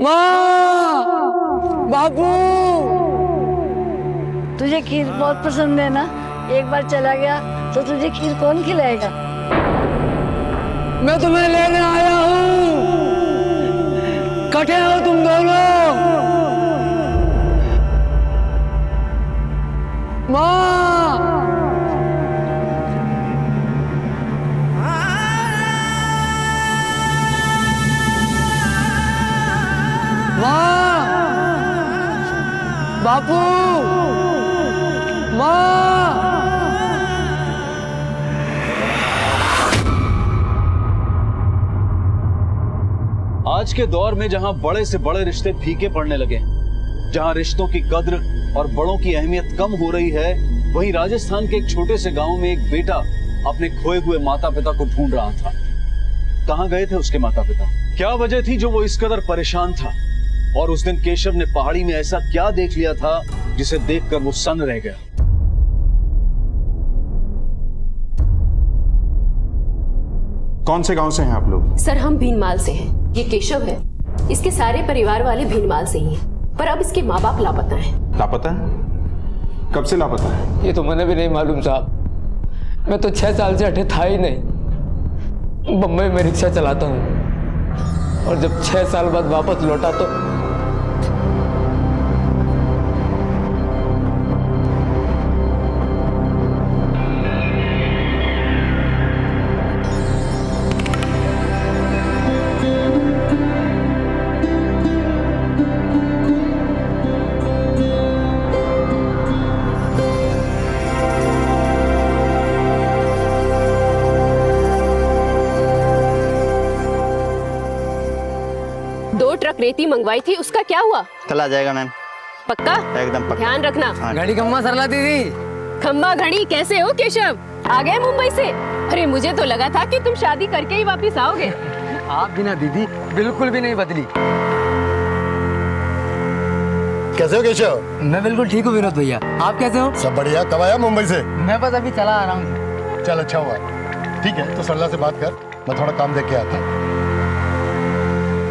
माँ, बापू। तुझे खीर बहुत पसंद है ना? एक बार चला गया तो तुझे खीर कौन खिलाएगा? मैं तुम्हें लेने आया हूँ। कटे हो तुम दोनों। माँ, माँ, बापू, माँ। आज के दौर में जहां बड़े से बड़े रिश्ते फीके पड़ने लगे, जहां रिश्तों की कद्र और बड़ों की अहमियत कम हो रही है, वहीं राजस्थान के एक छोटे से गांव में एक बेटा अपने खोए हुए माता पिता को ढूंढ रहा था। कहां गए थे उसके माता पिता? क्या वजह थी जो वो इस कदर परेशान था? और उस दिन केशव ने पहाड़ी में ऐसा क्या देख लिया था जिसे देखकर वो सन्न रह गया? कौन से गांव से हैं आप लोग? सर हम भीनमाल से हैं। ये केशव है, इसके सारे परिवार वाले भीनमाल से ही हैं, पर अब इसके माँ बाप लापता हैं। लापता है? कब से लापता है? ये तो मुझे भी नहीं मालूम साहब। मैं तो 6 साल से हटे था ही नहीं। बम्बई में रिक्शा चलाता हूँ और जब 6 साल बाद वापस लौटा तो रेती मंगवाई थी, उसका क्या हुआ? कल आ जाएगा मैम। पक्का? एकदम पक्का। ध्यान रखना। हाँ। घड़ी खम्मा सरला दीदी। खम्बा घड़ी कैसे हो केशव? आ गए मुंबई से? अरे मुझे तो लगा था कि तुम शादी करके ही वापस आओगे। आप भी ना दीदी बिल्कुल भी नहीं बदली। कैसे हो केशव? मैं बिल्कुल ठीक हूँ विनोद भैया, आप कैसे हो? सब बढ़िया। कब आया मुंबई से? मैं बस अभी चला आ रहा हूँ। चल अच्छा हुआ। ठीक है तो सरला से बात कर, मैं थोड़ा काम देख के आता हूँ।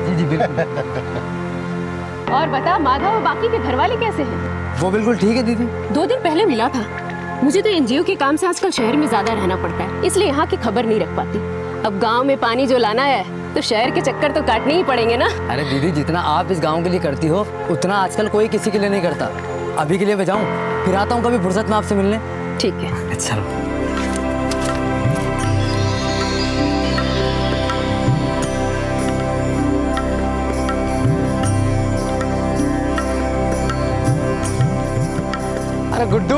जी जी बिल्कुल। और बता माधव और बाकी के घर वाले कैसे हैं? वो बिल्कुल ठीक है दीदी। 2 दिन पहले मिला था। मुझे तो एनजीओ के काम से आजकल शहर में ज्यादा रहना पड़ता है, इसलिए यहाँ की खबर नहीं रख पाती। अब गांव में पानी जो लाना है तो शहर के चक्कर तो काटने ही पड़ेंगे ना। अरे दीदी जितना आप इस गांव के लिए करती हो उतना आजकल कोई किसी के लिए नहीं करता। अभी के लिए मैं जाऊँ, फिर आता हूँ कभी फुर्सत में आपसे मिलने। ठीक है। चलो। अरे गुड्डू,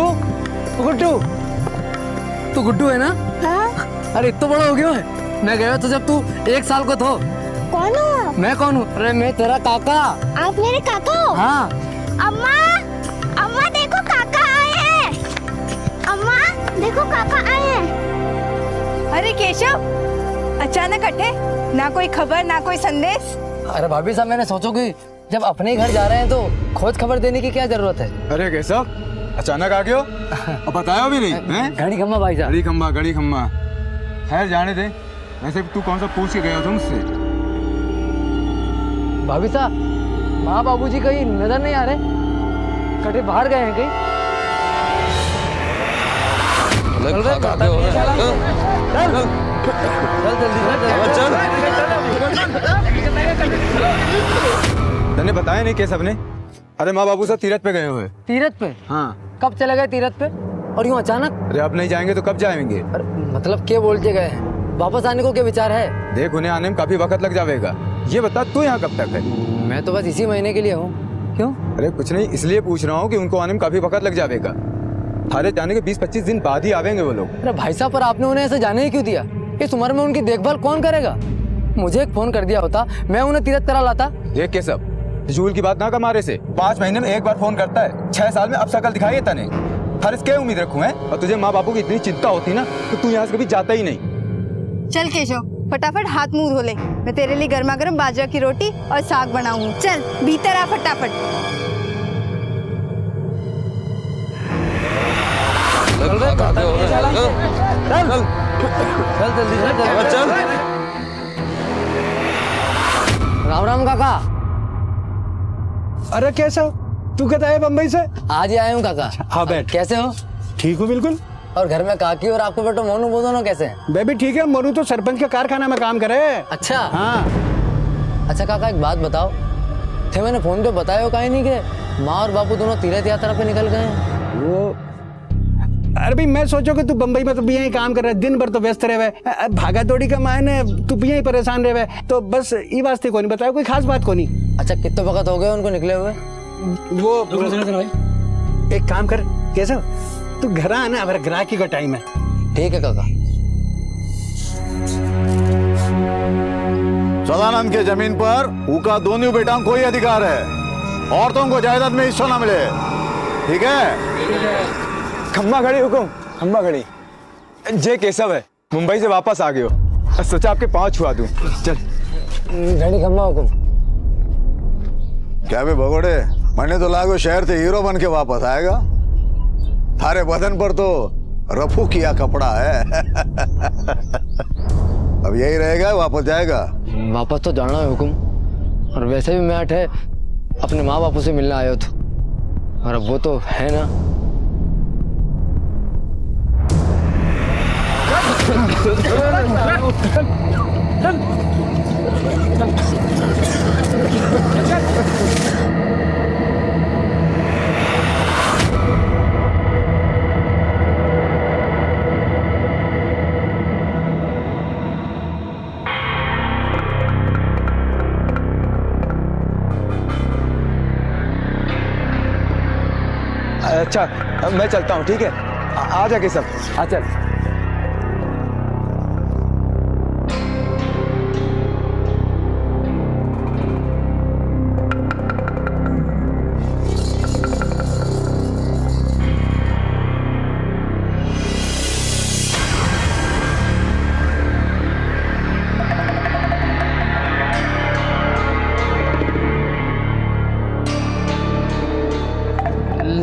गुड्डू, तू गुड्डू है ना? हाँ? अरे इतना बड़ा हो गया है। मैं गया तो जब तू 1 साल को तो। कौन हो? मैं कौन हूँ? अरे मैं तेरा काका। आप मेरे काका हो? हाँ। अम्मा, अम्मा देखो काका आए हैं। अम्मा देखो काका आए हैं। अरे केशव, अचानक हटे, ना कोई खबर ना कोई संदेश। अरे भाभी साहब मैंने सोचो कि जब अपने घर जा रहे हैं तो खोज खबर देने की क्या जरूरत है? अरे कैसा अचानक आ गए हो? अब बताया भी नहीं हैं? घड़ी खम्मा भाई साहब। घड़ी खम्मा। खैर जाने दे। वैसे तू कौन सा पूछ के गया था मुझसे? भाभी साहब, माँ बाबूजी कहीं नजर नहीं आ रहे? कटे बाहर गए हैं कहीं? तने बताया नहीं केशव ने? अरे माँ बाबू सब तीरथ पे गए हुए। तीरथ पे? हाँ। कब चले गए तीरथ पे और यूं अचानक? अरे अब नहीं जाएंगे तो कब जाएंगे? अरे मतलब क्या बोल के गए हैं? वापस आने को क्या विचार है? देख उन्हें आने में काफी वक्त लग जाएगा। ये बता तू यहाँ कब तक है? मैं तो बस इसी महीने के लिए हूँ। क्यों? अरे कुछ नहीं, इसलिए पूछ रहा हूँ कि उनको आने में काफी वक्त लग जाएगा। थारे जाने के 20-25 दिन बाद ही आवेंगे वो लोग। अरे भाई साहब, पर आपने उन्हें ऐसे जाने ही क्यों दिया? इस उम्र में उनकी देखभाल कौन करेगा? मुझे एक फोन कर दिया होता, मैं उन्हें तीरथ करा लाता। देख केशव, झूल की बात ना कमारे से 5 महीने में एक बार फोन करता है। 6 साल में अब शकल दिखाई है तने। हर इसके उम्मीद रखूं है? और तुझे माँ बापू की इतनी चिंता होती ना तो तू यहाँ से कभी जाता ही नहीं। चल केशव, फटाफट हाथ मुंह धो ले, मैं तेरे लिए गर्मा गर्म बाजरा की रोटी और साग बनाऊंगी। चल भीतर आ फटाफट। राम राम काका। अरे कैसा तू कहता है बम्बई से? आज ही आया हूँ काका। हाँ बैठ। कैसे हो? ठीक हूँ बिल्कुल। और घर में काकी और आपको बेटो मोनू वो दोनों कैसे हैं? मैं भी ठीक है। मोनू तो सरपंच के कारखाना में काम करे। अच्छा। हाँ। अच्छा काका एक बात बताओ, थे मैंने फोन पे बताया हो कहीं नहीं कि माँ और बापू दोनों तीर्थ यात्रा पे निकल गए हैं? वो अरे भाई मैं सोचो कि तू बम्बई में तो भी यही काम कर रहा है, दिन भर तो व्यस्त रहे हुए, भागा दौड़ी का मायने तू भी यही परेशान रहे हुए, तो बस ये वास्ते को नहीं बताया, कोई खास बात को नहीं। अच्छा कितने वक्त हो गए उनको निकले हुए? वो एक काम कर, कैसा तू घर आना, हमारे ग्राहकी का टाइम है। ठीक है काका। सदानंद के जमीन पर उनका दोनों बेटा कोई अधिकार है, औरतों को जायदाद में हिस्सा ना मिले, ठीक है? खम्मा खड़ी हुकुम, खम्मा खड़ी। जे केशव है, मुंबई से वापस आ गए हो, सोचा आपके पाँव छुआ दूं। चल घड़ी खम्मा हुकुम। क्या बे भगोड़े, मैंने तो लागो शहर से हीरो बन के वापस आएगा, थारे बदन पर तो रफू किया कपड़ा है। अब यही रहेगा वापस जाएगा? वापस तो जाना है हुकुम, और वैसे भी मैं अठे अपने माँ बापू से मिलने आया था, और अब वो तो है ना। अच्छा मैं चलता हूँ, ठीक है? आ जा केशव, आ चल।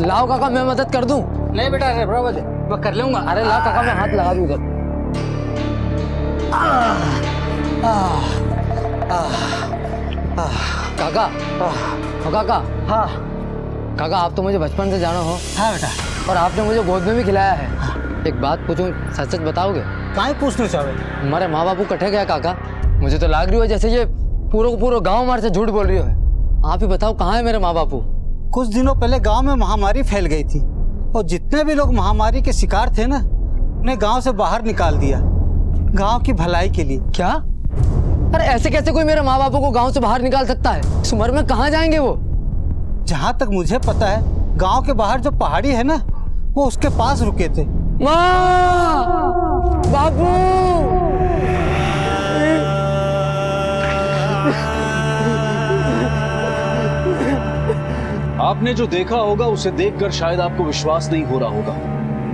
लाओ काका मैं मदद कर दूं। नहीं बेटा, अरे बराबर है, मैं कर लूंगा। अरे लाओ काका मैं हाथ लगा दूं इधर। काका काका। हाँ काका आप तो मुझे बचपन से जानो हो, हाँ बेटा। और आपने मुझे गोद में भी खिलाया है। एक बात पूछूं, सच सच बताओगे? काहे पूछना चाहे? हमारे माँ बापू कटे गया काका, मुझे तो लग रही हो जैसे ये पूरा गांव हमारे से झूठ बोल रही हो। आप ही बताओ कहाँ है मेरे माँ बापू? कुछ दिनों पहले गांव में महामारी फैल गई थी, और जितने भी लोग महामारी के शिकार थे ना, उन्हें गांव से बाहर निकाल दिया, गांव की भलाई के लिए। क्या? अरे ऐसे कैसे कोई मेरे माँ बापू को गांव से बाहर निकाल सकता है? इस उम्र में कहाँ जाएंगे वो? जहां तक मुझे पता है, गांव के बाहर जो पहाड़ी है ना, वो उसके पास रुके थे। माँ, बापू। आपने जो देखा होगा उसे देखकर शायद आपको विश्वास नहीं हो रहा होगा,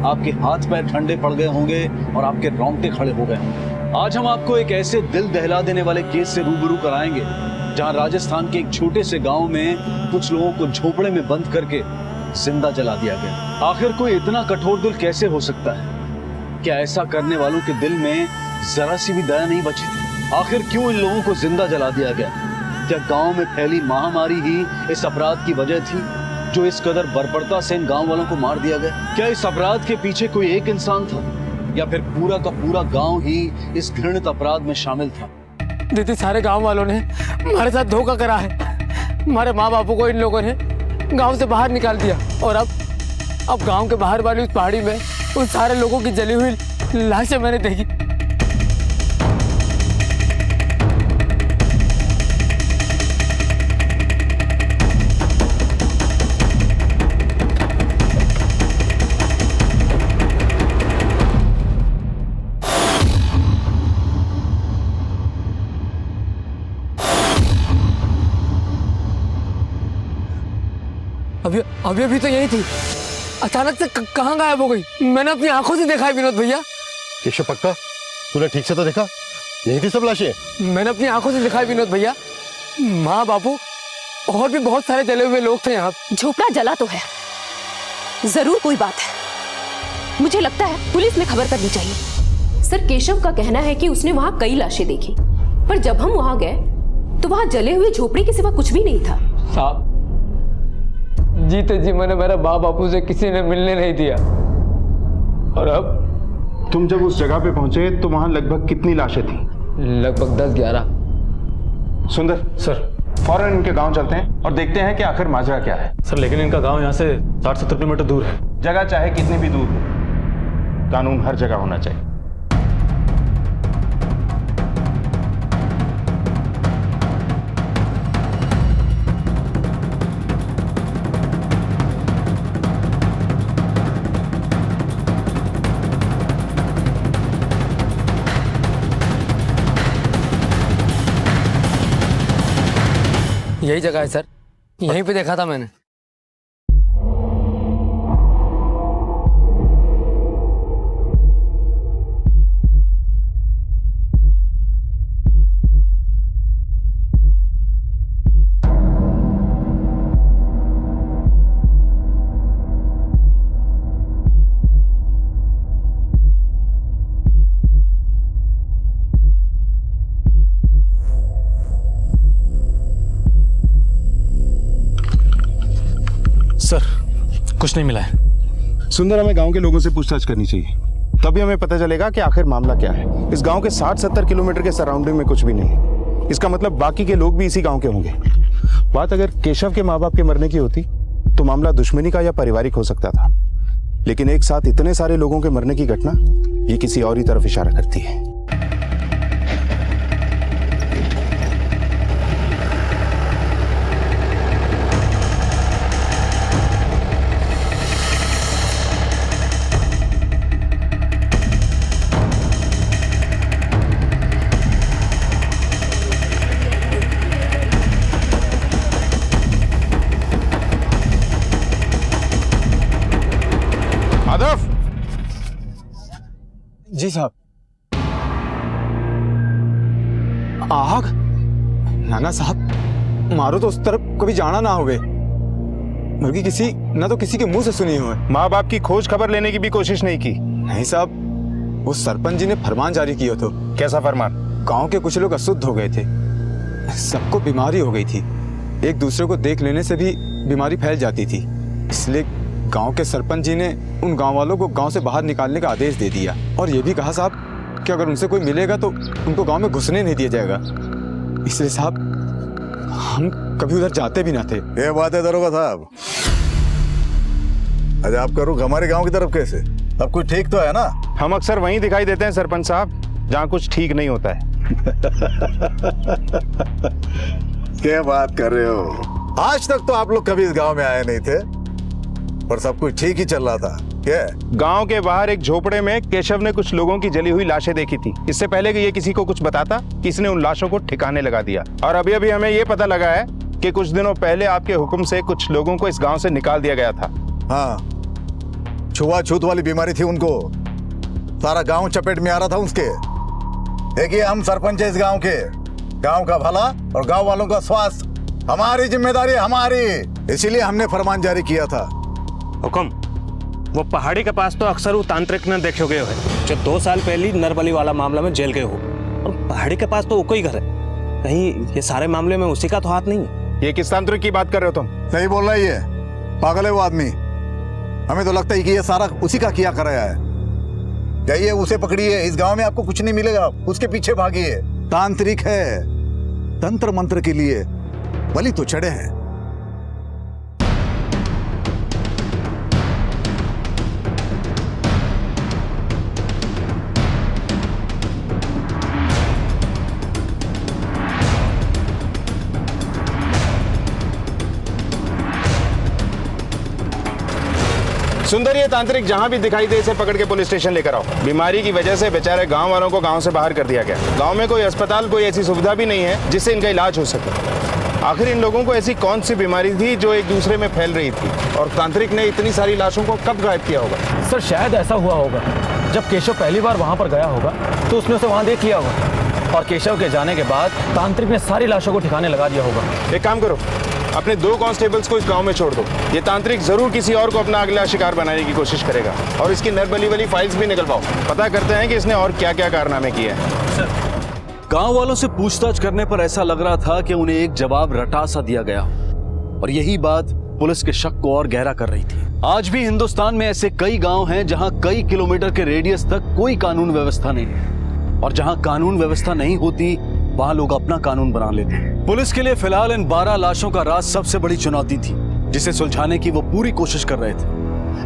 आपके हाथ पैर ठंडे पड़ गए होंगे और आपके रोंगटे खड़े हो गए होंगे। आज हम आपको एक ऐसे दिल दहला देने वाले केस से रूबरू कराएंगे जहां राजस्थान के एक छोटे से गांव में कुछ लोगों को झोपड़े में बंद करके जिंदा जला दिया गया। आखिर कोई इतना कठोर दिल कैसे हो सकता है? क्या ऐसा करने वालों के दिल में जरा सी भी दया नहीं बची थी? आखिर क्यों इन लोगों को जिंदा जला दिया गया? क्या गांव में फैली महामारी ही इस अपराध की वजह थी जो इस कदर बर्बरता से इन गांव वालों को मार दिया गया? क्या इस अपराध के पीछे कोई एक इंसान था, या फिर पूरा का पूरा गांव ही इस घृणित अपराध में शामिल था? दीदी सारे गांव वालों ने हमारे साथ धोखा करा है। हमारे माँ बापू को इन लोगों ने गांव से बाहर निकाल दिया, और अब गांव के बाहर वाली उस पहाड़ी में उन सारे लोगों की जली हुई लाशें मैंने देखी। अभी तो यही थी, अचानक से कहाँ गायब हो गई? मैंने अपनी आंखों से देखा है विनोद भैया। केशव पक्का तूने ठीक से तो देखा? यही थी सब लाशें? मैंने अपनी आंखों से देखा है विनोद भैया, माँ बापू और भी बहुत सारे जले हुए लोग थे यहाँ। झोपड़ा जला तो है, जरूर कोई बात है। मुझे लगता है पुलिस में खबर करनी चाहिए। सर केशव का कहना है कि उसने वहाँ कई लाशें देखी, पर जब हम वहाँ गए तो वहाँ जले हुए झोपड़े के सिवा कुछ भी नहीं था। साहब जीते जी मैंने मेरे माँ बापू से किसी ने मिलने नहीं दिया। और अब तुम जब उस जगह पे पहुंचे तो वहां लगभग कितनी लाशें थी? लगभग 10-11। सुंदर सर। फौरन इनके गांव चलते हैं और देखते हैं कि आखिर माजरा क्या है। सर लेकिन इनका गांव यहाँ से 60-70 किलोमीटर दूर है। जगह चाहे कितनी भी दूर हो, कानून हर जगह होना चाहिए। यही जगह है सर, यहीं पे देखा था मैंने। सर कुछ नहीं मिला है। सुंदर, हमें गांव के लोगों से पूछताछ करनी चाहिए, तभी हमें पता चलेगा कि आखिर मामला क्या है। इस गांव के 60-70 किलोमीटर के सराउंडिंग में कुछ भी नहीं। इसका मतलब बाकी के लोग भी इसी गांव के होंगे। बात अगर केशव के माँ बाप के मरने की होती तो मामला दुश्मनी का या पारिवारिक हो सकता था, लेकिन एक साथ इतने सारे लोगों के मरने की घटना ये किसी और ही तरफ इशारा करती है। जी साहब। आग? नाना साहब, मारो तो उस तरफ कभी जाना ना होवे, बल्कि किसी ना तो किसी के मुंह से सुनी हो। माँ बाप की खोज खबर लेने की भी कोशिश नहीं की? नहीं साहब, वो सरपंच जी ने फरमान जारी किया तो। कैसा फरमान? गांव के कुछ लोग अशुद्ध हो गए थे, सबको बीमारी हो गई थी, एक दूसरे को देख लेने से भी बीमारी फैल जाती थी, इसलिए गांव के सरपंच जी ने उन गांव वालों को गांव से बाहर निकालने का आदेश दे दिया। और ये भी कहा साहब कि अगर उनसे कोई मिलेगा तो उनको गांव में घुसने नहीं दिया जाएगा। इसलिए साहब हम कभी उधर जाते भी ना थे। ये बात है दरोगा साहब। अरे आपका रुख हमारे गांव की तरफ कैसे? सब कुछ ठीक तो है ना? हम अक्सर वहीं दिखाई देते हैं सरपंच साहब, जहाँ कुछ ठीक नहीं होता है। क्या बात कर रहे हो? आज तक तो आप लोग कभी इस गांव में आए नहीं थे और सब कुछ ठीक ही चल रहा था। क्या? गांव के बाहर एक झोपड़े में केशव ने कुछ लोगों की जली हुई लाशें देखी थी। इससे पहले कि ये किसी को कुछ बताता, इसने उन लाशों को ठिकाने लगा दिया। और अभी अभी हमें ये पता लगा है कि कुछ दिनों पहले आपके हुक्म से कुछ लोगों को इस गांव से निकाल दिया गया था। हाँ, छुआछूत वाली बीमारी थी उनको, सारा गांव चपेट में आ रहा था उसके। देखिए, हम सरपंच है इस गांव के, गांव का भला और गांव वालों का स्वास्थ्य हमारी जिम्मेदारी है, हमारी। इसीलिए हमने फरमान जारी किया था। हुकुम, वो पहाड़ी के पास तो अक्सर वो तांत्रिक ने देखे गए हैं जो 2 साल पहले नरबली वाला मामला में जेल गए हो, और पहाड़ी के पास तो वो कोई घर है, कहीं ये सारे मामले में उसी का तो हाथ नहीं है? ये किस तांत्रिक की बात कर रहे हो तुम? सही बोल रहा है, ये पागल है वो आदमी। हमें तो लगता है कि ये सारा उसी का किया कराया है। जाइए उसे पकड़िए, इस गांव में आपको कुछ नहीं मिलेगा, उसके पीछे भागिए। तांत्रिक है, तंत्र मंत्र के लिए बलि तो चढ़े हैं। सुंदर, ये तांत्रिक जहां भी दिखाई दे इसे पकड़ के पुलिस स्टेशन लेकर आओ। बीमारी की वजह से बेचारे गांव वालों को गांव से बाहर कर दिया गया। गांव में कोई अस्पताल, कोई ऐसी सुविधा भी नहीं है जिससे इनका इलाज हो सके। आखिर इन लोगों को ऐसी कौन सी बीमारी थी जो एक दूसरे में फैल रही थी, और तांत्रिक ने इतनी सारी लाशों को कब गायब किया होगा? सर शायद ऐसा हुआ होगा, जब केशव पहली बार वहाँ पर गया होगा तो उसने उसे वहाँ देख लिया होगा, और केशव के जाने के बाद तांत्रिक ने सारी लाशों को ठिकाने लगा दिया होगा। एक काम करो, अपने 2 कांस्टेबल्स को इस गांव में छोड़ दो। ये तांत्रिक जरूर किसी और को अपना अगला शिकार बनाने की कोशिश करेगा, और इसकी नरबली वाली फाइल्स भी निकलवाओ। पता करते हैं कि इसने और क्या क्या कारनामे किए हैं। गांव वालों से पूछताछ करने पर ऐसा लग रहा था कि उन्हें एक जवाब रटा सा दिया गया, और यही बात पुलिस के शक को और गहरा कर रही थी। आज भी हिंदुस्तान में ऐसे कई गांव हैं जहां कई किलोमीटर के रेडियस तक कोई कानून व्यवस्था नहीं है, और जहां कानून व्यवस्था नहीं होती वहां लोग अपना कानून बना लेते हैं। पुलिस के लिए फिलहाल इन 12 लाशों का राज सबसे बड़ी चुनौती थी, जिसे सुलझाने की वो पूरी कोशिश कर रहे थे।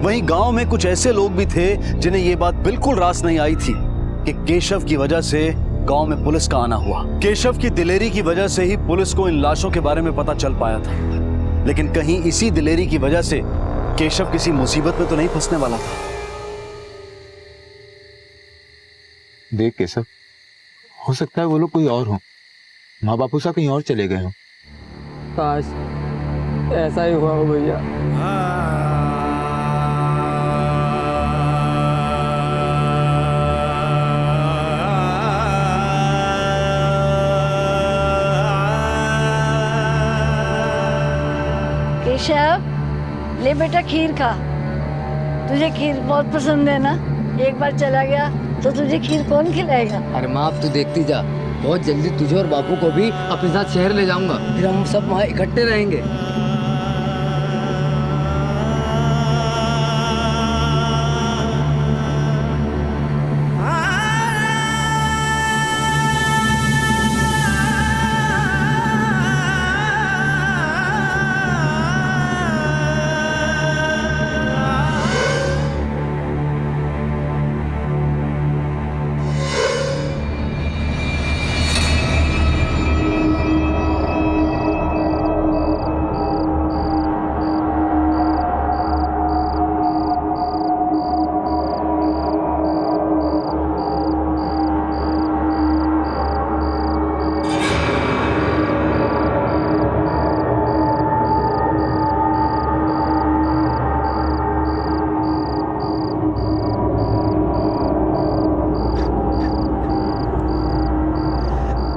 वहीं गांव में कुछ ऐसे लोग भी थे जिन्हें ये बात बिल्कुल रास नहीं आई थी कि केशव की वजह से गांव में पुलिस का आना हुआ। केशव की दिलेरी की वजह से ही पुलिस को इन लाशों के बारे में पता चल पाया था, लेकिन कहीं इसी दिलेरी की वजह से केशव किसी मुसीबत में तो नहीं फंसने वाला था। देख केशव, हो सकता है वो लोग कोई और हो, माँ बापू सा कहीं और चले गए हो। काश ऐसा ही हुआ हो भैया। केशव, ले बेटा खीर खा। तुझे खीर बहुत पसंद है ना? एक बार चला गया तो तुझे खीर कौन खिलाएगा? अरे माँ, अब तू देखती जा, बहुत जल्दी तुझे और बापू को भी अपने साथ शहर ले जाऊंगा, फिर हम सब वहाँ इकट्ठे रहेंगे।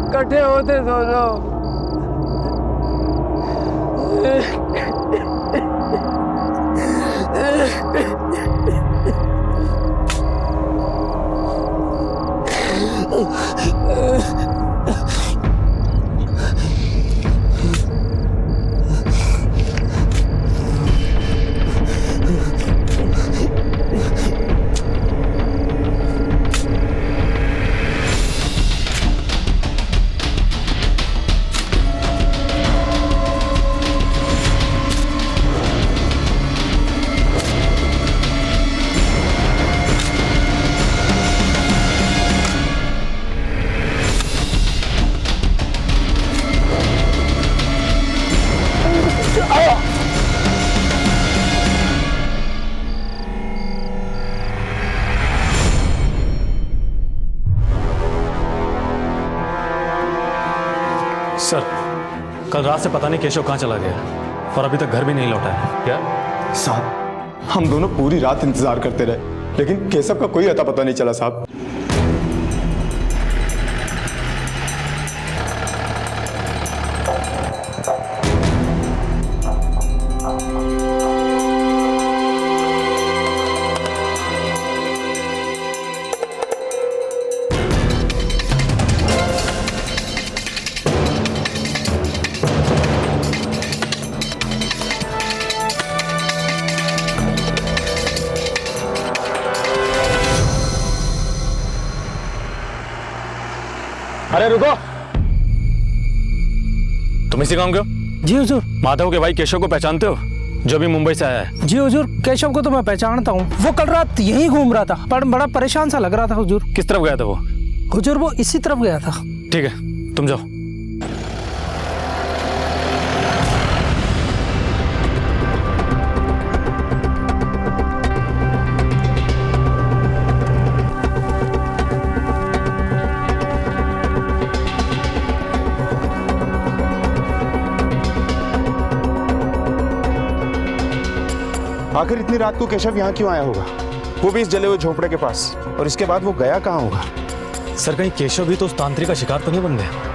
इकट्ठे होते दोनों। सर, कल रात से पता नहीं केशव कहाँ चला गया और अभी तक घर भी नहीं लौटा है। क्या साहब, हम दोनों पूरी रात इंतजार करते रहे, लेकिन केशव का कोई अता पता नहीं चला साहब। अरे रुको, तुम इसी गांव के हो? जी हुजूर। माधव के भाई केशव को पहचानते हो, जो भी मुंबई से आया है? जी हुजूर, केशव को तो मैं पहचानता हूँ। वो कल रात यहीं घूम रहा था, पर बड़ा परेशान सा लग रहा था हुजूर। किस तरफ गया था वो? हुजूर, वो इसी तरफ गया था। ठीक है, तुम जाओ। आखिर इतनी रात को केशव यहाँ क्यों आया होगा, वो भी इस जले हुए झोपड़े के पास, और इसके बाद वो गया कहाँ होगा? सर, कहीं केशव भी तो उस तांत्रिक का शिकार तो नहीं बन गया?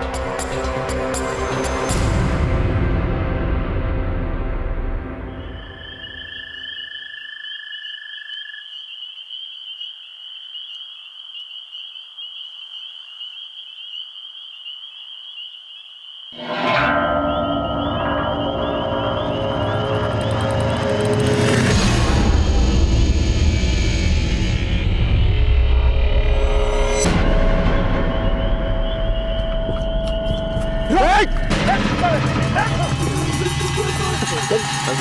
बोल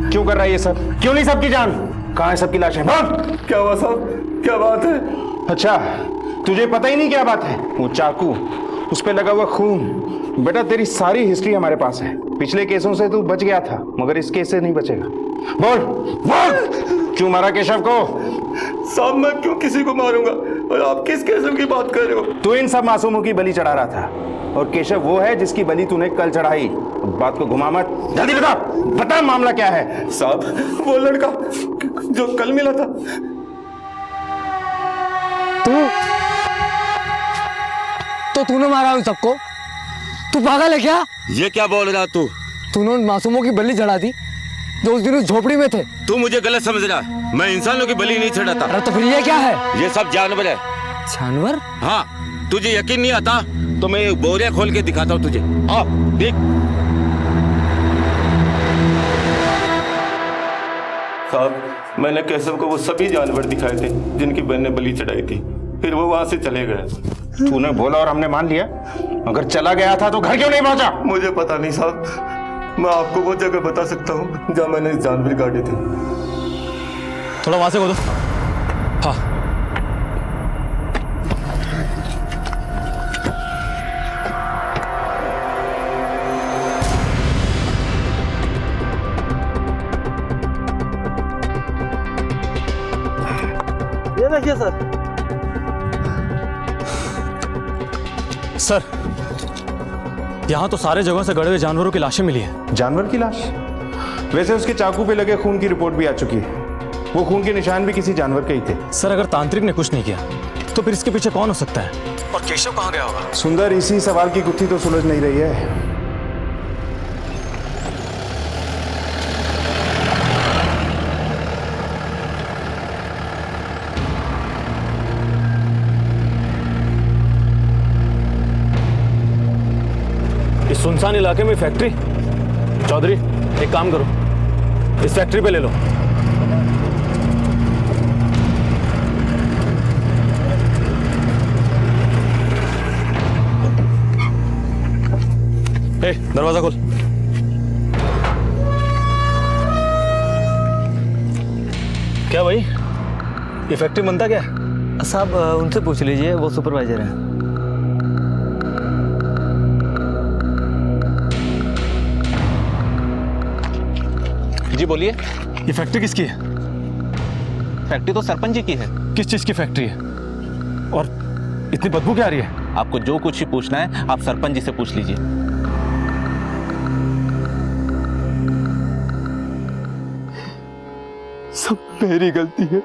क्यों कर रहा है ये सब? क्यों नहीं सबकी जान? कहाँ है सबकी लाशें? बोल। क्या हुआ साहब, क्या बात है? अच्छा, तुझे पता ही नहीं क्या बात है? वो चाकू, उस पे लगा हुआ खून। बेटा तेरी सारी हिस्ट्री हमारे पास है। पिछले केसों से तू बच गया था, मगर इस केस से नहीं बचेगा। बोल बोल, क्यों मारा केशव को? साहब मैं क्यों किसी को मारूंगा, और आप किस केसम की बात कर रहे हो? तू इन सब मासूमों की बलि चढ़ा रहा था, और केशव वो है जिसकी बलि तूने कल चढ़ाई। बात को घुमा मत, जल्दी बता, बता मामला क्या है? साहब वो लड़का जो कल मिला था। तो तूने मारा उन सबको? तू पागल है क्या? ये क्या बोल रहा तू? तूने उन मासूमों की बलि चढ़ा दी जो उस दिन उस झोपड़ी में थे। तू मुझे गलत समझ रहा है, मैं इंसानों की बलि नहीं चढ़ाता। अरे तो फिर ये क्या है? ये सब जानवर है। जानवर? हाँ, तुझे यकीन नहीं आता तो मैं बोरिया खोल के दिखाता हूँ तुझे। आ देख। साहब मैंने केशव को वो सभी जानवर दिखाए थे जिनकी बहन ने बलि चढ़ाई थी, फिर वो वहां से चले गए। तूने बोला और हमने मान लिया। अगर चला गया था तो घर क्यों नहीं पहुंचा? मुझे पता नहीं साहब, मैं आपको वो जगह बता सकता हूँ जहाँ मैंने जानवर काटे थे। थोड़ा वहां से खोदो। हाँ ये देखिए सर। सर, यहाँ तो सारे जगहों से गड़े हुए जानवरों की लाशें मिली हैं। जानवर की लाश? वैसे उसके चाकू पे लगे खून की रिपोर्ट भी आ चुकी है। वो खून के निशान भी किसी जानवर के ही थे। सर अगर तांत्रिक ने कुछ नहीं किया तो फिर इसके पीछे कौन हो सकता है? और केशव कहाँ गया होगा? सुंदर, इसी सवाल की गुत्थी तो सुलझ नहीं रही है। इस सुनसान इलाके में फैक्ट्री? चौधरी एक काम करो, इस फैक्ट्री पे ले लो। ए, दरवाजा खोल। क्या भाई, ये फैक्ट्री बनता क्या? साहब उनसे पूछ लीजिए, वो सुपरवाइजर हैं। जी बोलिए। ये फैक्ट्री किसकी है? फैक्ट्री तो सरपंच जी की है। किस चीज की फैक्ट्री है? और इतनी बदबू क्या आ रही है? आपको जो कुछ ही पूछना है आप सरपंच जी से पूछ लीजिए। सब मेरी गलती है।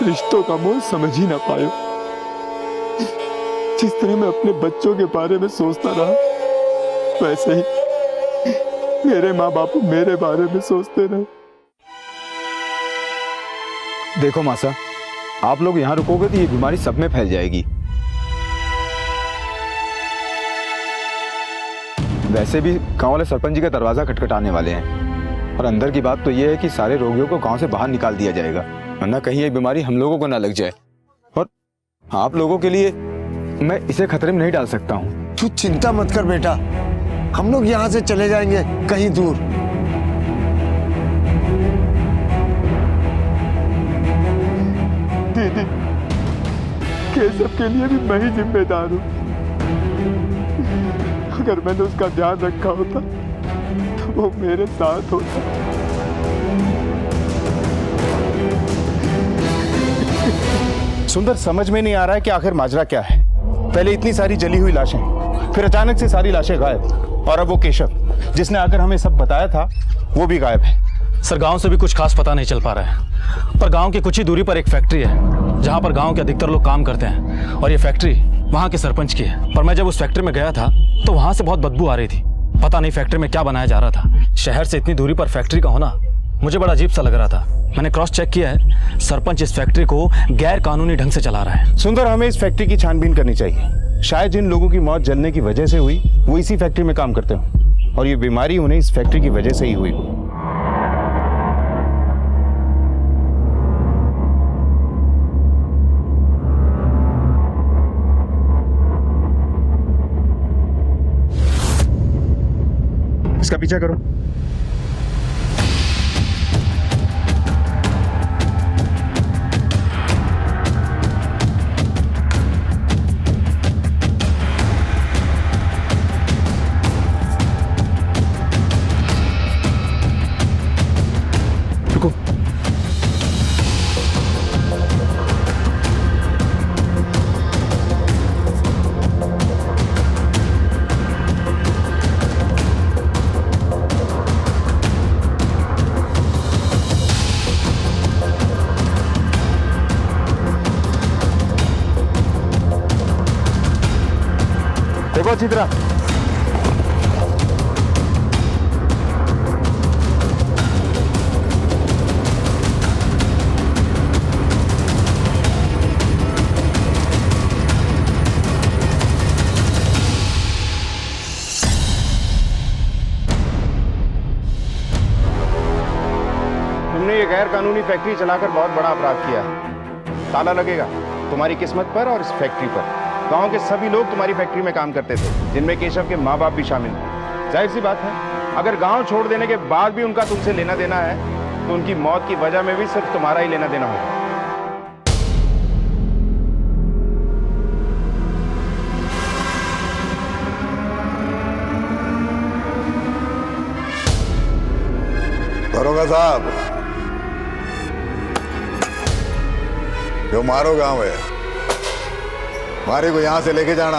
रिश्तों का मोल समझ ही ना पायो। जिस तरह मैं अपने बच्चों के बारे में सोचता रहा, वैसे ही मेरे माँ बाप मेरे बारे में सोचते रहे। देखो मासा, आप लोग यहाँ रुकोगे तो ये बीमारी सब में फैल जाएगी। वैसे भी गांव वाले सरपंच जी का दरवाजा खटखटाने वाले हैं, और अंदर की बात तो ये है कि सारे रोगियों को गांव से बाहर निकाल दिया जाएगा, वरना कहीं ये बीमारी हम लोगों को ना लग जाए। और आप लोगों के लिए मैं इसे खतरे में नहीं डाल सकता हूँ। तू चिंता मत कर बेटा, हम लोग यहाँ से चले जाएंगे कहीं दूर। दीदी, केशव के लिए भी मैं ही जिम्मेदार हूँ। अगर मैंने उसका ध्यान रखा होता तो वो मेरे साथ होता। सुंदर, समझ में नहीं आ रहा है कि आखिर माजरा क्या है। पहले इतनी सारी जली हुई लाशें, फिर अचानक से सारी लाशें गायब, और अब वो केशव जिसने आकर हमें सब बताया था वो भी गायब है। सर गांव से भी कुछ खास पता नहीं चल पा रहा है, पर गांव की कुछ ही दूरी पर एक फैक्ट्री है जहां पर गांव के अधिकतर लोग काम करते हैं, और ये फैक्ट्री वहां के सरपंच की है। पर मैं जब उस फैक्ट्री में गया था तो वहां से बहुत बदबू आ रही थी। पता नहीं फैक्ट्री में क्या बनाया जा रहा था। शहर से इतनी दूरी पर फैक्ट्री का होना मुझे बड़ा अजीब सा लग रहा था। मैंने क्रॉस चेक किया है, सरपंच इस फैक्ट्री को गैर कानूनी ढंग से चला रहा है। सुंदर, हमें इस फैक्ट्री की छानबीन करनी चाहिए। शायद जिन लोगों की मौत जलने की वजह से हुई वो इसी फैक्ट्री में काम करते हो, और ये बीमारी उन्हें इस फैक्ट्री की वजह से ही हुई हो। इसका पीछा करो। रुको। देखो अच्छी तरह। तुमने ये गैर कानूनी फैक्ट्री चलाकर बहुत बड़ा अपराध किया है। ताला लगेगा तुम्हारी किस्मत पर और इस फैक्ट्री पर। गांव के सभी लोग तुम्हारी फैक्ट्री में काम करते थे, जिनमें केशव के माँ बाप भी शामिल थे। जाहिर सी बात है, अगर गांव छोड़ देने के बाद भी उनका तुमसे लेना देना है, तो उनकी मौत की वजह में भी सिर्फ तुम्हारा ही लेना देना होगा। दरोगा साहब, जो मारो गांव है, मारे को यहां से लेके जाना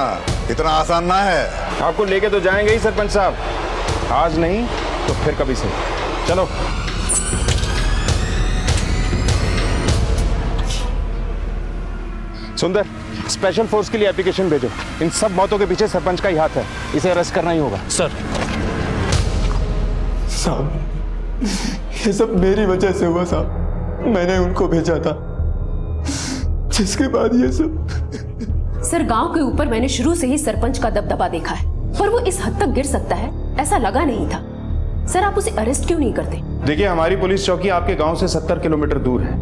इतना आसान ना है। आपको लेके तो जाएंगे ही सरपंच साहब, आज नहीं तो फिर कभी से। चलो। सुंदर, स्पेशल फोर्स के लिए एप्लीकेशन भेजो। इन सब मौतों के पीछे सरपंच का ही हाथ है, इसे अरेस्ट करना ही होगा। सर। साहब, ये सब मेरी वजह से हुआ साहब। मैंने उनको भेजा था, जिसके बाद ये सब। सर, गांव के ऊपर मैंने शुरू से ही सरपंच का दबदबा देखा है, पर वो इस हद तक गिर सकता है ऐसा लगा नहीं था। सर, आप उसे अरेस्ट क्यों नहीं करते? देखिए, हमारी पुलिस चौकी आपके गांव से 70 किलोमीटर दूर है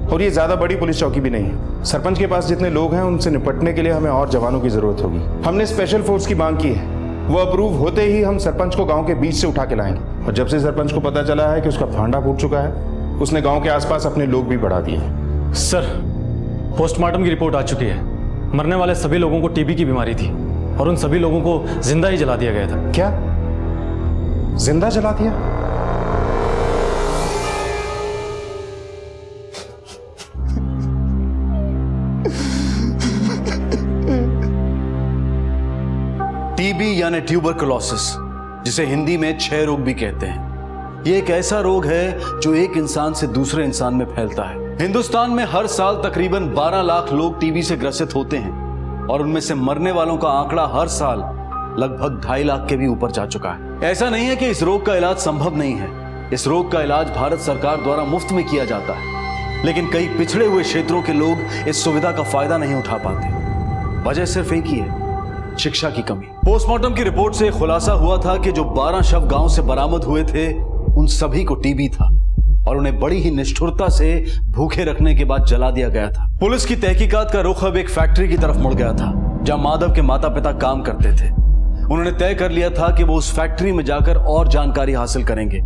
और ये ज्यादा बड़ी पुलिस चौकी भी नहीं है। सरपंच के पास जितने लोग हैं उनसे निपटने के लिए हमें और जवानों की जरूरत होगी। हमने स्पेशल फोर्स की मांग की है, वो अप्रूव होते ही हम सरपंच को गांव के बीच से उठा के लाएंगे। और जब से सरपंच को पता चला है कि उसका फांडा फूट चुका है, उसने गांव के आसपास अपने लोग भी बढ़ा दिए। सर, पोस्टमार्टम की रिपोर्ट आ चुकी है। मरने वाले सभी लोगों को टीबी की बीमारी थी और उन सभी लोगों को जिंदा ही जला दिया गया था। क्या? जिंदा जला दिया? टीबी यानी ट्यूबरकुलोसिस, जिसे हिंदी में क्षय रोग भी कहते हैं, ये एक ऐसा रोग है जो एक इंसान से दूसरे इंसान में फैलता है। हिंदुस्तान में हर साल तकरीबन 12 लाख लोग टीबी से ग्रसित होते हैं और उनमें से मरने वालों का आंकड़ा हर साल लगभग 2.5 लाख के भी ऊपर जा चुका है। ऐसा नहीं है कि इस रोग का इलाज संभव नहीं है। इस रोग का इलाज भारत सरकार द्वारा मुफ्त में किया जाता है, लेकिन कई पिछड़े हुए क्षेत्रों के लोग इस सुविधा का फायदा नहीं उठा पाते। वजह सिर्फ एक ही है, शिक्षा की कमी। पोस्टमार्टम की रिपोर्ट से खुलासा हुआ था कि जो 12 शव गांव से बरामद हुए थे, उन सभी को टीबी था और उन्हें बड़ी ही निष्ठुरता से भूखे रखने के बाद जला दिया गया था। पुलिस की तहकीकात का रुख अब एक फैक्ट्री की तरफ मुड़ गया था, जहां माधव के माता पिता काम करते थे। उन्होंने तय कर लिया था कि वो उस फैक्ट्री में जाकर और जानकारी हासिल करेंगे,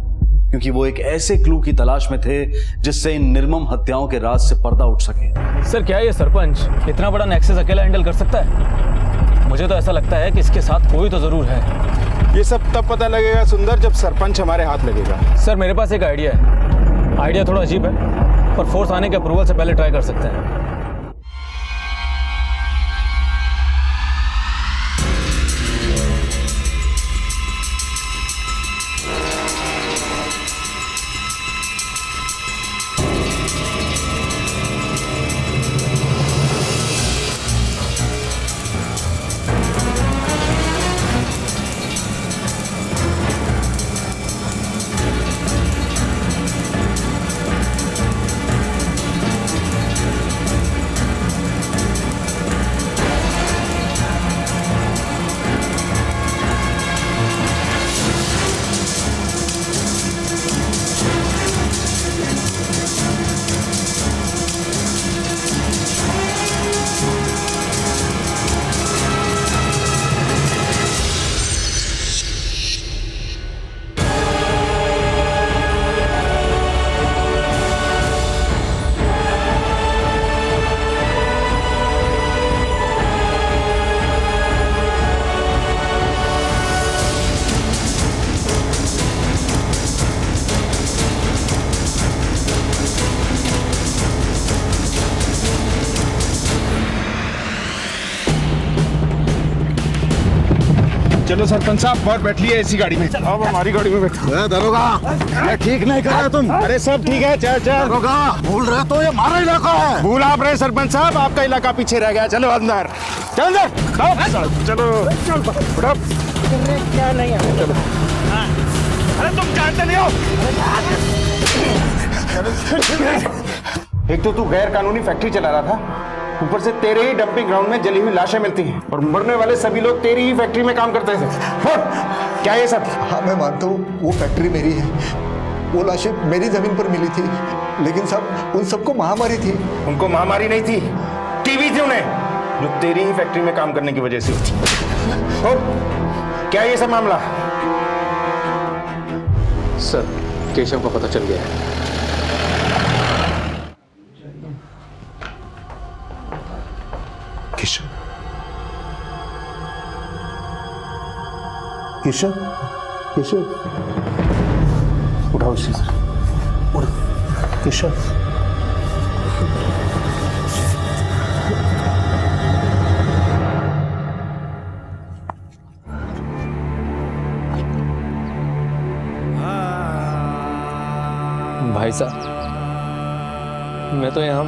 क्योंकि वो एक ऐसे क्लू की तलाश में थे जिससे इन निर्मम हत्याओं के राज से पर्दा उठ सके। सर, क्या ये सरपंच इतना बड़ा नेक्सस अकेला हैंडल कर सकता है? मुझे तो ऐसा लगता है कि इसके साथ कोई तो जरूर है। ये सब तब पता लगेगा सुंदर, जब सरपंच हमारे हाथ लगेगा। सर, मेरे पास एक आइडिया है। आइडिया थोड़ा अजीब है, पर फोर्स आने के अप्रूवल से पहले ट्राई कर सकते हैं। चलो सरपंच साहब और बैठ लिए इसी गाड़ी में। अब हमारी गाड़ी में बैठो। दरोगा, ये ठीक नहीं कर रहे तुम। अरे सब ठीक है, चल चल। दरोगा, भूल रहे तो ये हमारा इलाका है। भूल आप रहे सरपंच साहब, आपका इलाका पीछे रह गया। चलो अंदर, चल अंदर, चलो चलो। क्या नहीं है, चलो। अरे तुम जानते नहीं हो। एक तो तू गैर कानूनी फैक्ट्री चला रहा था, ऊपर से तेरे ही डंपिंग ग्राउंड में जली हुई लाशें मिलती हैं और मरने वाले सभी लोग तेरी ही फैक्ट्री में काम करते थे। क्या ये सब? हाँ मैं मानता हूँ वो फैक्ट्री मेरी है, वो लाशें मेरी जमीन पर मिली थी, लेकिन सब उन सबको महामारी थी। उनको महामारी नहीं थी, टीबी थी उन्हें, जो तेरी ही फैक्ट्री में काम करने की वजह से हुई। क्या ये सब मामला? सर, केशव का पता चल गया है। केशव, केशव, केशव, उठाओ इसे सर, उठ, केशव। भाई साहब, मैं तो यहाँ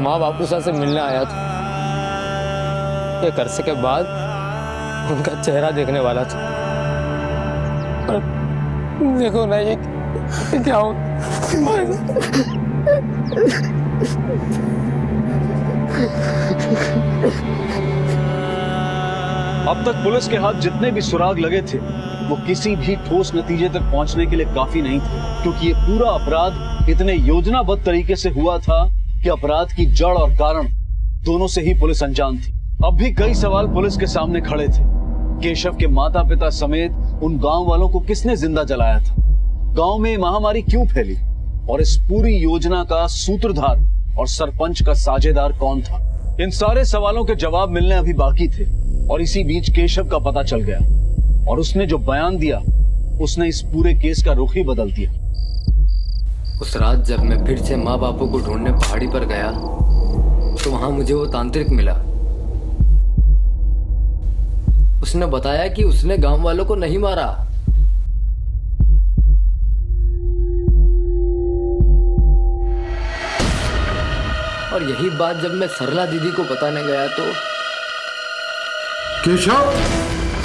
माँ बापू से मिलने आया था। एक अरसे के बाद उनका चेहरा देखने वाला था। पर देखो ना ये क्या हो। अब तक पुलिस के हाथ जितने भी सुराग लगे थे वो किसी भी ठोस नतीजे तक पहुंचने के लिए काफी नहीं थे, क्योंकि ये पूरा अपराध इतने योजनाबद्ध तरीके से हुआ था कि अपराध की जड़ और कारण दोनों से ही पुलिस अनजान थी। अब भी कई सवाल पुलिस के सामने खड़े थे। केशव के माता पिता समेत उन गांव वालों को किसने जिंदा जलाया था? गांव में महामारी क्यों फैली? और इस पूरी योजना का सूत्रधार और सरपंच का साझेदार कौन था? इन सारे सवालों के जवाब मिलने अभी बाकी थे और इसी बीच केशव का पता चल गया और उसने जो बयान दिया उसने इस पूरे केस का रुख ही बदल दिया। उस रात जब मैं फिर से माँ बापू को ढूंढने पहाड़ी पर गया तो वहां मुझे वो तांत्रिक मिला। उसने बताया कि उसने गांव वालों को नहीं मारा, और यही बात जब मैं सरला दीदी को बताने गया तो केशव,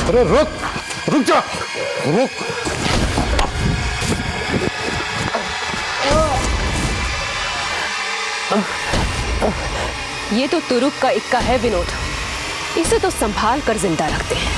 अरे रुक जा, रुक। ये तो तुरुक का इक्का है विनोद, इसे तो संभाल कर जिंदा रखते हैं।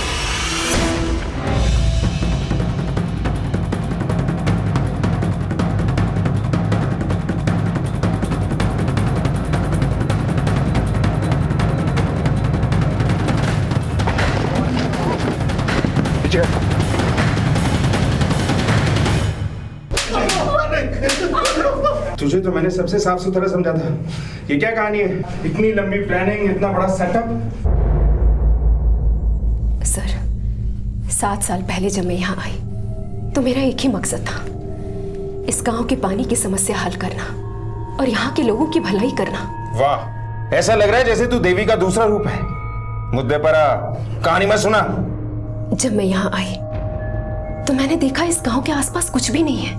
तुझे तो मैंने सबसे साफ सुथरा समझा था। ये क्या कहानी है? इतनी लंबी प्लानिंग, इतना बड़ा सेटअप। सर, 7 साल पहले जब मैं यहाँ आई तो मेरा एक ही मकसद था, इस गांव के पानी की समस्या हल करना और यहाँ के लोगों की भलाई करना। वाह, ऐसा लग रहा है जैसे तू देवी का दूसरा रूप है। मुद्दे पर आ, कहानी मत सुना। जब मैं यहाँ आई तो मैंने देखा इस गांव के आसपास कुछ भी नहीं है,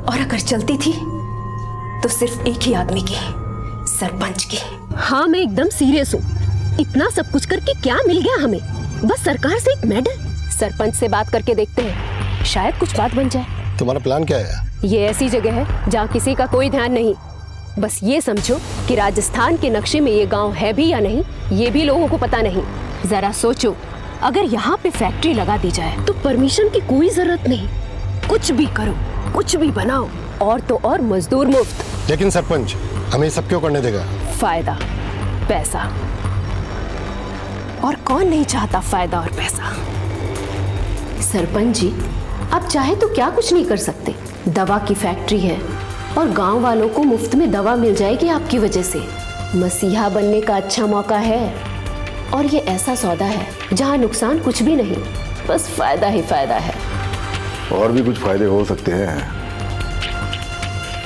और अगर चलती थी तो सिर्फ एक ही आदमी की, सरपंच की। हाँ, मैं एकदम सीरियस हूँ। इतना सब कुछ करके क्या मिल गया हमें? बस सरकार से एक मेडल। सरपंच से बात करके देखते हैं, शायद कुछ बात बन जाए। तुम्हारा प्लान क्या है? ये ऐसी जगह है जहाँ किसी का कोई ध्यान नहीं। बस ये समझो कि राजस्थान के नक्शे में ये गांव है भी या नहीं, ये भी लोगों को पता नहीं। जरा सोचो, अगर यहाँ पे फैक्ट्री लगा दी जाए तो परमिशन की कोई जरूरत नहीं, कुछ भी करो, कुछ भी बनाओ, और तो और मजदूर मुफ्त। लेकिन सरपंच हमें सब क्यों करने देगा? फायदा, पैसा, और कौन नहीं चाहता फायदा और पैसा। सरपंच जी, आप चाहे तो क्या कुछ नहीं कर सकते। दवा की फैक्ट्री है और गांव वालों को मुफ्त में दवा मिल जाएगी आपकी वजह से। मसीहा बनने का अच्छा मौका है, और ये ऐसा सौदा है जहां नुकसान कुछ भी नहीं, बस फायदा ही फायदा है। और भी कुछ फायदे हो सकते हैं,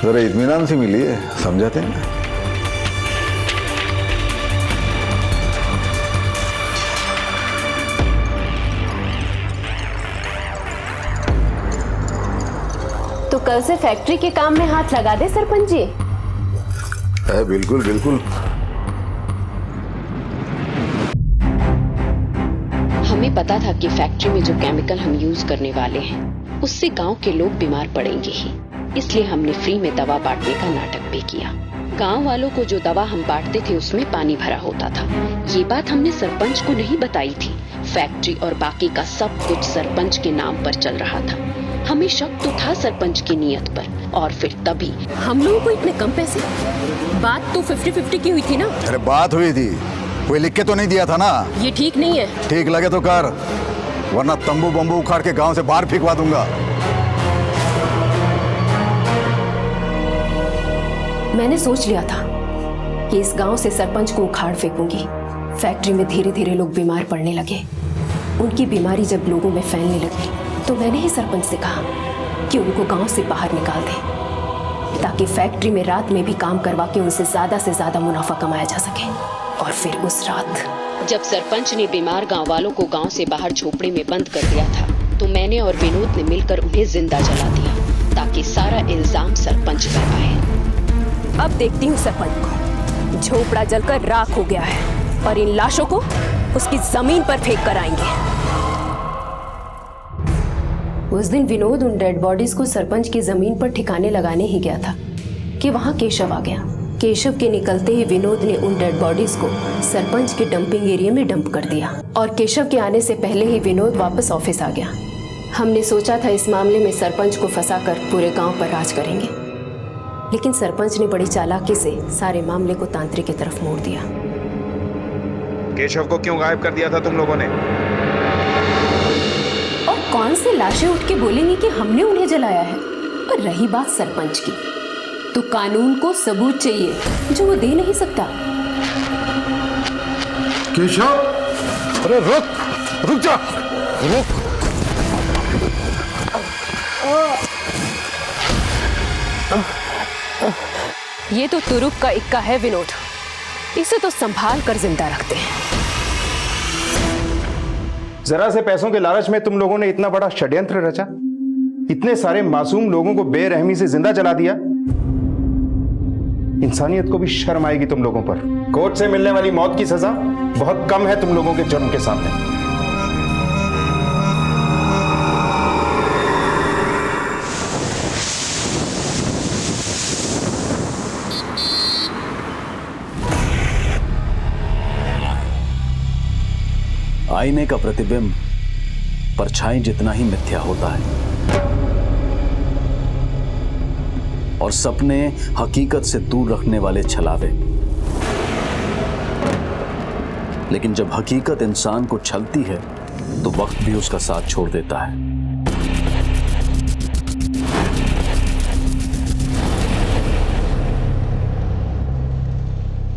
जरा इत्मीनान से मिलिए, समझाते हैं। कल से फैक्ट्री के काम में हाथ लगा दे सरपंच जी। बिल्कुल बिल्कुल। हमें पता था कि फैक्ट्री में जो केमिकल हम यूज करने वाले हैं उससे गांव के लोग बीमार पड़ेंगे ही, इसलिए हमने फ्री में दवा बांटने का नाटक भी किया। गांव वालों को जो दवा हम बांटते थे उसमें पानी भरा होता था। ये बात हमने सरपंच को नहीं बताई थी। फैक्ट्री और बाकी का सब कुछ सरपंच के नाम पर चल रहा था। हमें शक तो था सरपंच की नीयत पर, और फिर तभी हम लोगों को इतने कम पैसे? बात तो 50-50 की हुई थी ना? अरे बात हुई थी, कोई लिख के तो नहीं दिया था ना। ये ठीक नहीं है। ठीक लगे तो कर, वरना तंबू बम्बू उखाड़ के गांव से बाहर फेंकवा दूंगा। मैंने सोच लिया था कि इस गांव से सरपंच को उखाड़ फेंकूंगी। फैक्ट्री में धीरे धीरे लोग बीमार पड़ने लगे। उनकी बीमारी जब लोगों में फैलने लगी तो मैंने ही सरपंच से कहा कि उनको गांव से बाहर निकाल दें, ताकि फैक्ट्री में रात में भी काम करवा के उनसे ज्यादा से ज्यादा मुनाफा कमाया जा सके। और फिर उस रात जब सरपंच ने बीमार गांव वालों को गांव से बाहर झोपड़ी में बंद कर दिया था, तो मैंने और विनोद ने मिलकर उन्हें जिंदा जला दिया, ताकि सारा इल्जाम सरपंच पर आए। अब देखती हूँ सरपंच को। झोपड़ा जलकर राख हो गया है और इन लाशों को उसकी जमीन पर फेंक कर आएंगे। उस दिन विनोद उन डेड बॉडीज को सरपंच की जमीन पर ठिकाने लगाने ही गया था कि वहां केशव आ गया। केशव के निकलते ही विनोद ने उन डेड बॉडीज को सरपंच के डंपिंग एरिया में डंप कर दिया, और केशव के आने से पहले ही विनोद वापस ऑफिस आ गया। हमने सोचा था इस मामले में सरपंच को फंसाकर पूरे गांव पर राज करेंगे, लेकिन सरपंच ने बड़ी चालाकी से सारे मामले को तांत्रिक की तरफ मोड़ दिया। केशव को क्यों गायब कर दिया था तुम लोगों ने? और कौन से लाशें उठ के बोलेंगी कि हमने उन्हें जलाया है? और रही बात सरपंच की, तो कानून को सबूत चाहिए जो वो दे नहीं सकता। केशव, अरे रुक जा, रुक। ये तो तुरुप का इक्का है विनोद, इसे तो संभाल कर जिंदा रखते हैं। जरा से पैसों के लालच में तुम लोगों ने इतना बड़ा षड्यंत्र रचा, इतने सारे मासूम लोगों को बेरहमी से जिंदा जला दिया। इंसानियत को भी शर्म आएगी तुम लोगों पर। कोर्ट से मिलने वाली मौत की सजा बहुत कम है तुम लोगों के जुर्म के सामने। आईने का प्रतिबिंब परछाई जितना ही मिथ्या होता है, और सपने हकीकत से दूर रखने वाले छलावे। लेकिन जब हकीकत इंसान को छलती है तो वक्त भी उसका साथ छोड़ देता है।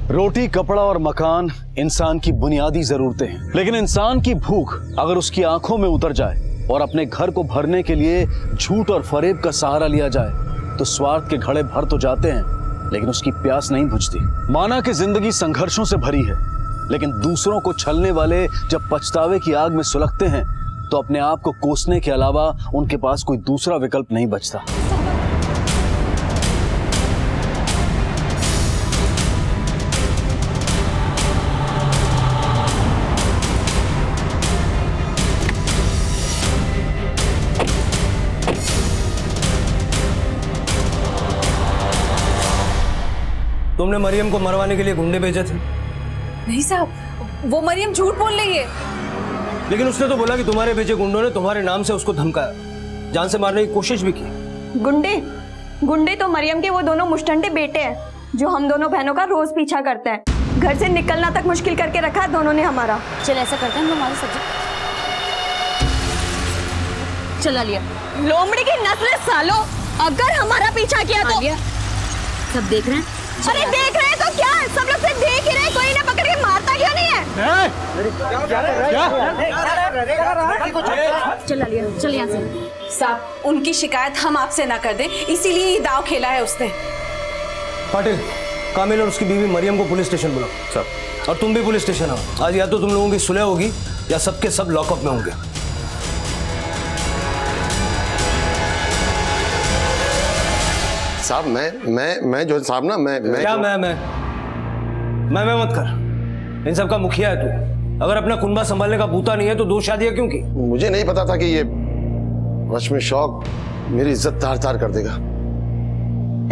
रोटी, कपड़ा और मकान इंसान की बुनियादी जरूरतें हैं, लेकिन इंसान की भूख अगर उसकी आंखों में उतर जाए और अपने घर को भरने के लिए झूठ और फरेब का सहारा लिया जाए तो स्वार्थ के घड़े भर तो जाते हैं, लेकिन उसकी प्यास नहीं बुझती। माना कि जिंदगी संघर्षों से भरी है, लेकिन दूसरों को छलने वाले जब पछतावे की आग में सुलगते हैं तो अपने आप को कोसने के अलावा उनके पास कोई दूसरा विकल्प नहीं बचता। तुमने मरियम को मरवाने के लिए गुंडे भेजे थे? नहीं साहब, वो मरियम झूठ बोल रही है। लेकिन उसने तो बोला कि तुम्हारे भेजे गुंडों ने तुम्हारे नाम से उसको धमकाया, जान से मारने की कोशिश भी की। गुंडे तो मरियम के वो दोनों मुश्तंडे बेटे हैं जो हम दोनों बहनों का रोज पीछा करते हैं। घर से निकलना तक मुश्किल करके रखा है दोनों ने हमारा। चल ऐसा करते हैं, हम हमारी सब्जी चला लिया। लोमड़ी की नस्ल सालो, अगर हमारा पीछा किया तो सब देख रहे हैं। अरे देख रहे हैं तो क्या, सब लोग से देख ही रहे, कोई ना पकड़ के मारता क्यों नहीं है? चला लिया, चल यहाँ से। साहब, उनकी शिकायत हम आपसे ना कर दें, इसीलिए ये दाव खेला है उसने। पाटिल, कामिल और उसकी बीवी मरियम को पुलिस स्टेशन बुलाओ। सर। और तुम भी पुलिस स्टेशन आओ। आज या तो तुम लोगों की सुलह होगी या सबके सब लॉकअप में होंगे। साहब मैं जो साहब ना मैं क्या मैं मत कर। इन सब का मुखिया है तू। अगर अपना कुनबा संभालने का बूता नहीं है तो 2 शादियां क्यों की? मुझे नहीं पता था कि ये रश्मि शौक मेरी इज्जत तार तार कर देगा।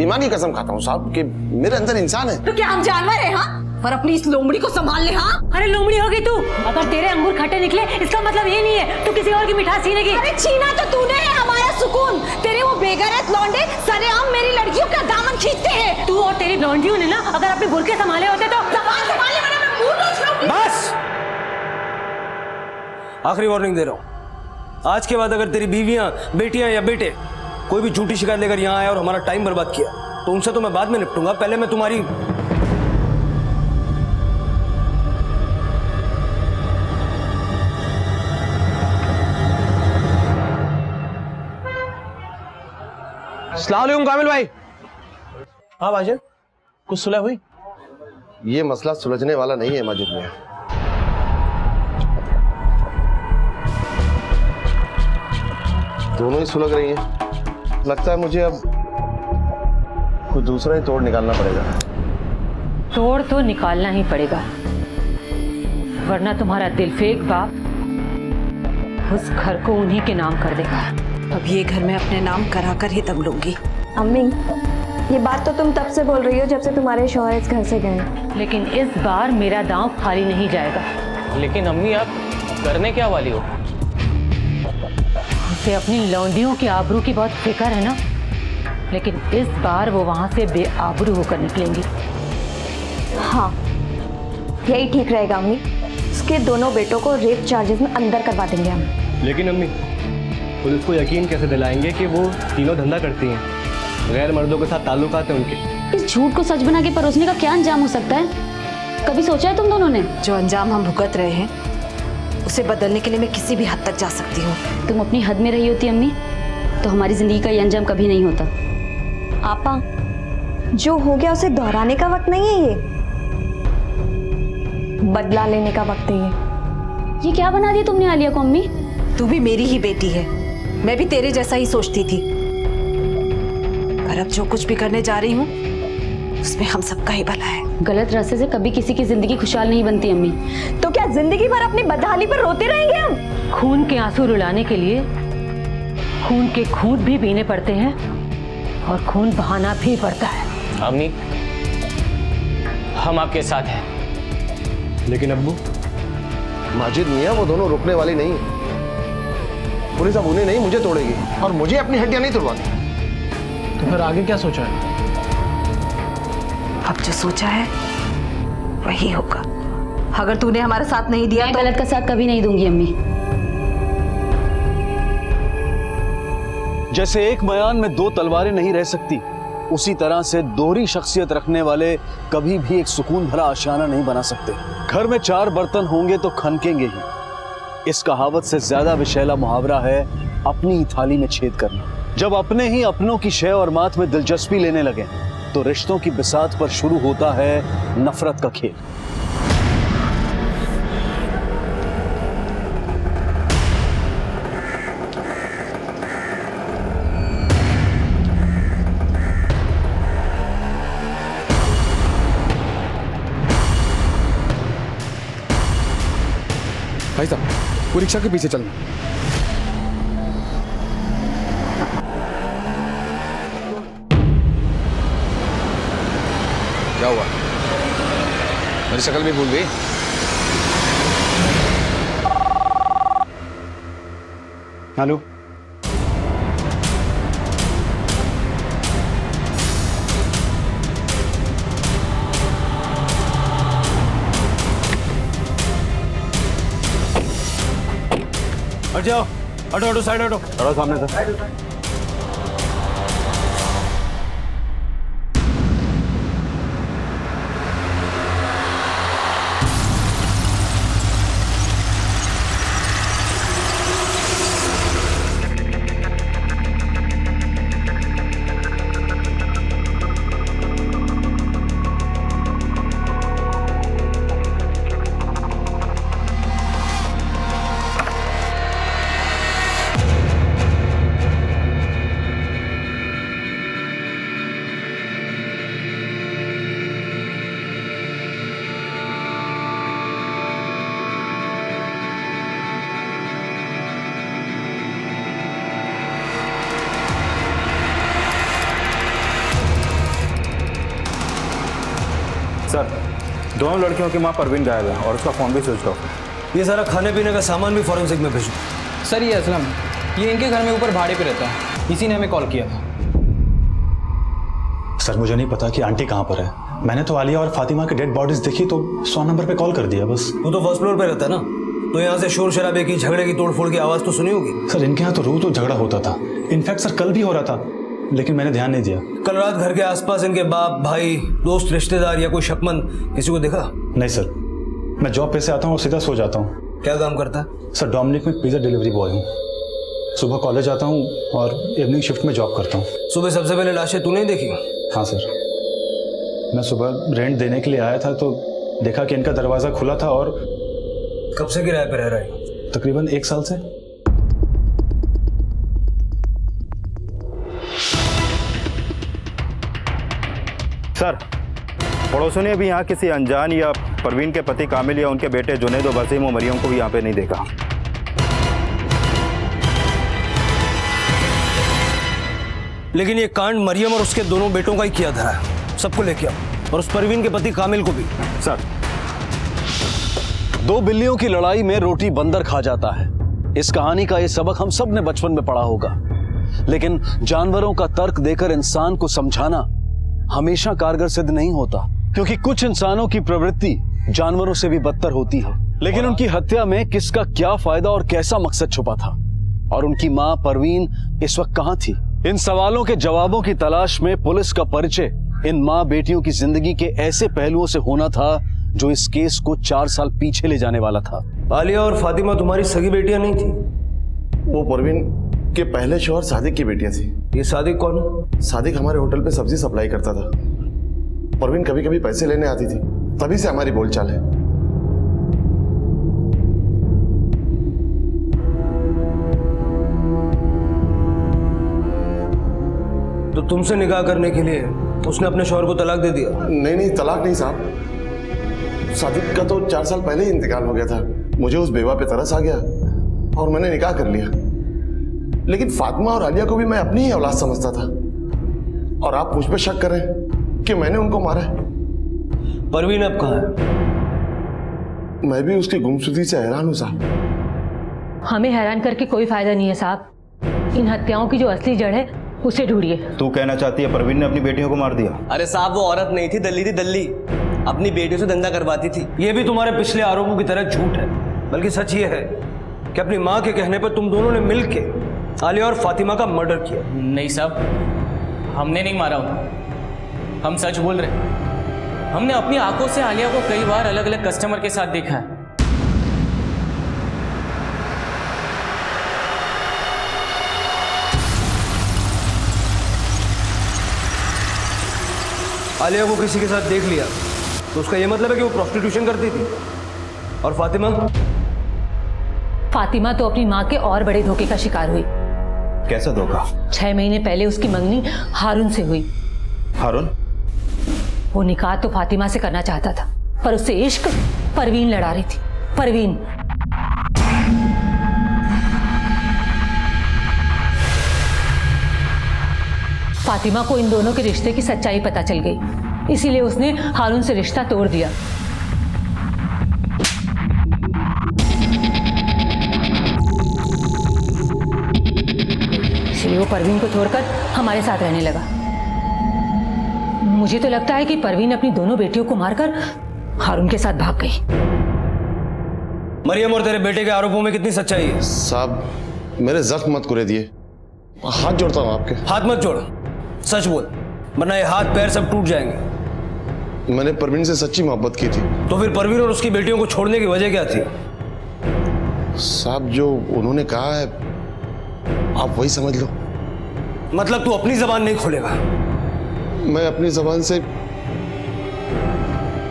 ईमान की कसम खाता हूँ साहब कि मेरे अंदर इंसान है। तो क्या हम जानवर हैं? हाँ, और अपनी इस लोमड़ी को संभाल ले। हाँ, अरे लोमड़ी होगी तू। अगर तेरे अंगूर खट्टे निकले इसका मतलब ये नहीं है तू किसी और की मिठास छीनेगी। अरे छीना तो तूने है हमारा सुकून। तेरे वो बेगैरत लौंडे सरेआम मेरी लड़कियों का दामन खींचते हैं। तू और तेरी लौंडियों ने ना अगर अपने बुरके संभाले होते तो संभालने वाला मैं मुंह नोच लूंगी। बस, आखिरी वार्निंग दे रहा हूं। आज के बाद अगर तेरी बीवियां, बेटियां या बेटे कोई भी झूठी शिकायत लेकर यहां आया और हमारा टाइम बर्बाद किया तो उनसे तो मैं बाद में निपटूंगा। पहले मैं तुम्हारी अस्सलाम वालेकुम कामिल भाई। हाँ माजिद, कुछ सुलह हुई? ये मसला सुलझने वाला नहीं है माजिद में। दोनों ही सुलग रही हैं। लगता है मुझे अब कुछ दूसरा ही तोड़ निकालना पड़ेगा। तोड़ तो निकालना ही पड़ेगा, वरना तुम्हारा दिलफेक बाप उस घर को उन्हीं के नाम कर देगा। अब ये घर मैं अपने नाम करा कर ही दम लूंगी। अम्मी, ये बात तो तुम तब से बोल रही हो जब से तुम्हारे शौहर इस घर से गए। लेकिन इस बार मेरा दांव खाली नहीं जाएगा। लेकिन अम्मी आप करने क्या वाली हो? उसे अपनी लौंडियों की आबरू की बहुत फिक्र है ना, लेकिन इस बार वो वहां से बेआबरू होकर निकलेंगी। हाँ, यही ठीक रहेगा अम्मी। उसके दोनों बेटों को रेप चार्जेस में अंदर करवा देंगे हम। लेकिन अम्मी, पुलिस को यकीन कैसे दिलाएंगे कि वो तीनों धंधा करती हैं? गैर मर्दों के साथ ताल्लुकात हैं उनके। इस झूठ को सच बना के परोसने का क्या अंजाम हो सकता है? कभी सोचा है तुम दोनों ने? जो अंजाम हम भुगत रहे हैं उसे बदलने के लिए मैं किसी भी हद तक जा सकती हूँ। तुम अपनी हद में रही होती अम्मी तो हमारी जिंदगी का ये अंजाम कभी नहीं होता। आपा, जो हो गया उसे दोहराने का वक्त नहीं है, ये बदला लेने का वक्त है। ये क्या बना दिया तुमने आलिया को अम्मी? तू भी मेरी ही बेटी है, मैं भी तेरे जैसा ही सोचती थी। पर अब जो कुछ भी करने जा रही हूँ उसमें हम सबका ही भला है। गलत रास्ते से कभी किसी की जिंदगी खुशहाल नहीं बनती अम्मी। तो क्या जिंदगी भर अपनी बदहाली पर रोते रहेंगे हम? खून के आंसू रुलाने के लिए खून के खूंट भी पीने पड़ते हैं और खून बहाना भी पड़ता है। अम्मी, हम आपके साथ हैं। लेकिन अब्बू, माजिद मियां वो दोनों रुकने वाली नहीं है। पुलिस अब उन्हें नहीं मुझे तोड़ेगी और मुझे अपनी हड्डियां नहीं तोड़वाती। तो फिर आगे क्या सोचा है? अब जो सोचा है वही होगा। अगर तूने हमारा साथ नहीं दिया तो गलत का साथ कभी नहीं दूंगी अम्मी। जैसे एक मयान में 2 तलवारें नहीं रह सकती, उसी तरह से दोहरी शख्सियत रखने वाले कभी भी एक सुकून भरा आशियाना नहीं बना सकते। घर में 4 बर्तन होंगे तो खनकेंगे ही। इस कहावत से ज्यादा विशैला मुहावरा है अपनी ही थाली में छेद करना। जब अपने ही अपनों की शय और मात में दिलचस्पी लेने लगे तो रिश्तों की बिसात पर शुरू होता है नफरत का खेल। भाई साहब, वो रिक्शा के पीछे चलना। क्या हुआ? मेरी शक्ल भी भूल गई? हेलो, हट जाओ, हटो हटो, साइड हटो। थोड़ा सामने से। सर, दोनों लड़कियों की मां परवीन गायब है और उसका फोन भी स्विच ऑफ है। ये सारा खाने पीने का सामान भी फॉरेंसिक में भेजो। सर ये असलम, ये इनके घर में ऊपर भाड़े पे रहता है, इसी ने हमें कॉल किया था। सर मुझे नहीं पता कि आंटी कहाँ पर है। मैंने तो आलिया और फातिमा की डेड बॉडीज देखी तो 100 नंबर पे कॉल कर दिया बस। वो तो फर्स्ट फ्लोर पे रहता है ना, तो यहाँ से शोर शराबे की, झगड़े की, तोड़फोड़ की आवाज तो सुनी होगी। सर इनके यहाँ तो रोज तो झगड़ा होता था, इनफैक्ट सर कल भी हो रहा था, लेकिन मैंने ध्यान नहीं दिया। कल रात घर के आसपास इनके बाप, भाई, दोस्त, रिश्तेदार या कोई शक्मंद किसी को देखा? नहीं सर, मैं जॉब पे से आता हूँ और सीधा सो जाता हूँ। क्या काम करता है? सर डोमिनिक में पिज्जा डिलीवरी बॉय हूँ। सुबह कॉलेज आता हूँ और इवनिंग शिफ्ट में जॉब करता हूँ। सुबह सबसे पहले लाशें तूने देखी? हाँ सर, मैं सुबह रेंट देने के लिए आया था तो देखा कि इनका दरवाज़ा खुला था। और कब से किराए पे रह रहा है? तकरीबन 1 साल से। सर, पड़ोसियों ने भी यहाँ किसी अनजान या परवीन के पति कामिल या उनके बेटे जुनैद और वसीम और मरियम को भी यहाँ पे नहीं देखा। लेकिन ये कांड मरियम और उसके दोनों बेटों का ही किया धरा है। सबको लेके आओ, और उस परवीन के पति कामिल को भी। सर, 2 बिल्लियों की लड़ाई में रोटी बंदर खा जाता है। इस कहानी का ये सबक हम सब ने बचपन में पढ़ा होगा, लेकिन जानवरों का तर्क देकर इंसान को समझाना हमेशा कारगर सिद्ध नहीं होता, क्योंकि कुछ इंसानों की प्रवृत्ति जानवरों से भी बदतर होती है। लेकिन उनकी हत्या में किसका क्या फायदा और कैसा मकसद छुपा था, और उनकी मां परवीन इस वक्त कहां थी? इन सवालों के जवाबों की तलाश में पुलिस का परिचय इन मां बेटियों की जिंदगी के ऐसे पहलुओं से होना था जो इस केस को 4 साल पीछे ले जाने वाला था। आलिया और फातिमा तुम्हारी सगी बेटियां नहीं थी? वो परवीन के पहले शौहर सादिक की बेटियां थी। ये सादिक कौन है? सादिक हमारे होटल पे सब्जी सप्लाई करता था। परवीन कभी कभी पैसे लेने आती थी, तभी से हमारी बोलचाल है। तो तुमसे निकाह करने के लिए उसने अपने शौहर को तलाक दे दिया? नहीं, तलाक नहीं साहब। सादिक का तो 4 साल पहले ही इंतकाल हो गया था। मुझे उस बेवा पे तरस आ गया और मैंने निकाह कर लिया। लेकिन फातिमा और आलिया को भी मैं अपनी ही औलाद समझता था, और आप मुझ पे शक कर रहे हैं कि मैंने उनको मारा है। परवीन अब कहाँ है? मैं भी उसकी गुमशुदगी से हैरान हूं साहब। हमें हैरान करके कोई फायदा नहीं है साहब। इन हत्याओं की जो असली जड़ है उसे ढूंढिए। तू कहना चाहती है परवीन ने अपनी बेटियों को मार दिया? अरे साहब, वो औरत नहीं थी, दल्ली थी, दल्ली। अपनी बेटियों से धंधा करवाती थी। ये भी तुम्हारे पिछले आरोपों की तरह झूठ है, बल्कि सच ये है कि अपनी माँ के कहने पर तुम दोनों ने मिलके आलिया और फातिमा का मर्डर किया। नहीं साहब, हमने नहीं मारा उन्हें। हम सच बोल रहे हैं। हमने अपनी आंखों से आलिया को कई बार अलग अलग कस्टमर के साथ देखा है। आलिया को किसी के साथ देख लिया तो उसका यह मतलब है कि वो प्रोस्टिट्यूशन करती थी। और फातिमा? फातिमा तो अपनी माँ के और बड़े धोखे का शिकार हुई। कैसा धोखा? 6 महीने पहले उसकी मंगनी हारून से हुई। हारून? वो निकाह तो फातिमा से करना चाहता था, पर उससे इश्क परवीन लड़ा रही थी। परवीन फातिमा को इन दोनों के रिश्ते की सच्चाई पता चल गई, इसीलिए उसने हारून से रिश्ता तोड़ दिया। इसलिए वो परवीन को छोड़कर हमारे साथ रहने लगा। मुझे तो लगता है कि परवीन अपनी दोनों बेटियों को मारकर हारून के साथ भाग गई। मरियम और तेरे बेटे के आरोपों में कितनी सच्चाई है? साहब, मेरे जख्म मत कुरे दिए, हाथ जोड़ता हूं आपके। हाथ मत जोड़, सच बोल, वरना ये हाथ पैर सब टूट जाएंगे। मैंने परवीन से सच्ची मोहब्बत की थी। तो फिर परवीन और उसकी बेटियों को छोड़ने की वजह क्या थी? साहब, जो उन्होंने कहा है आप वही समझ लो। मतलब तू अपनी जबान नहीं खोलेगा? मैं अपनी जबान से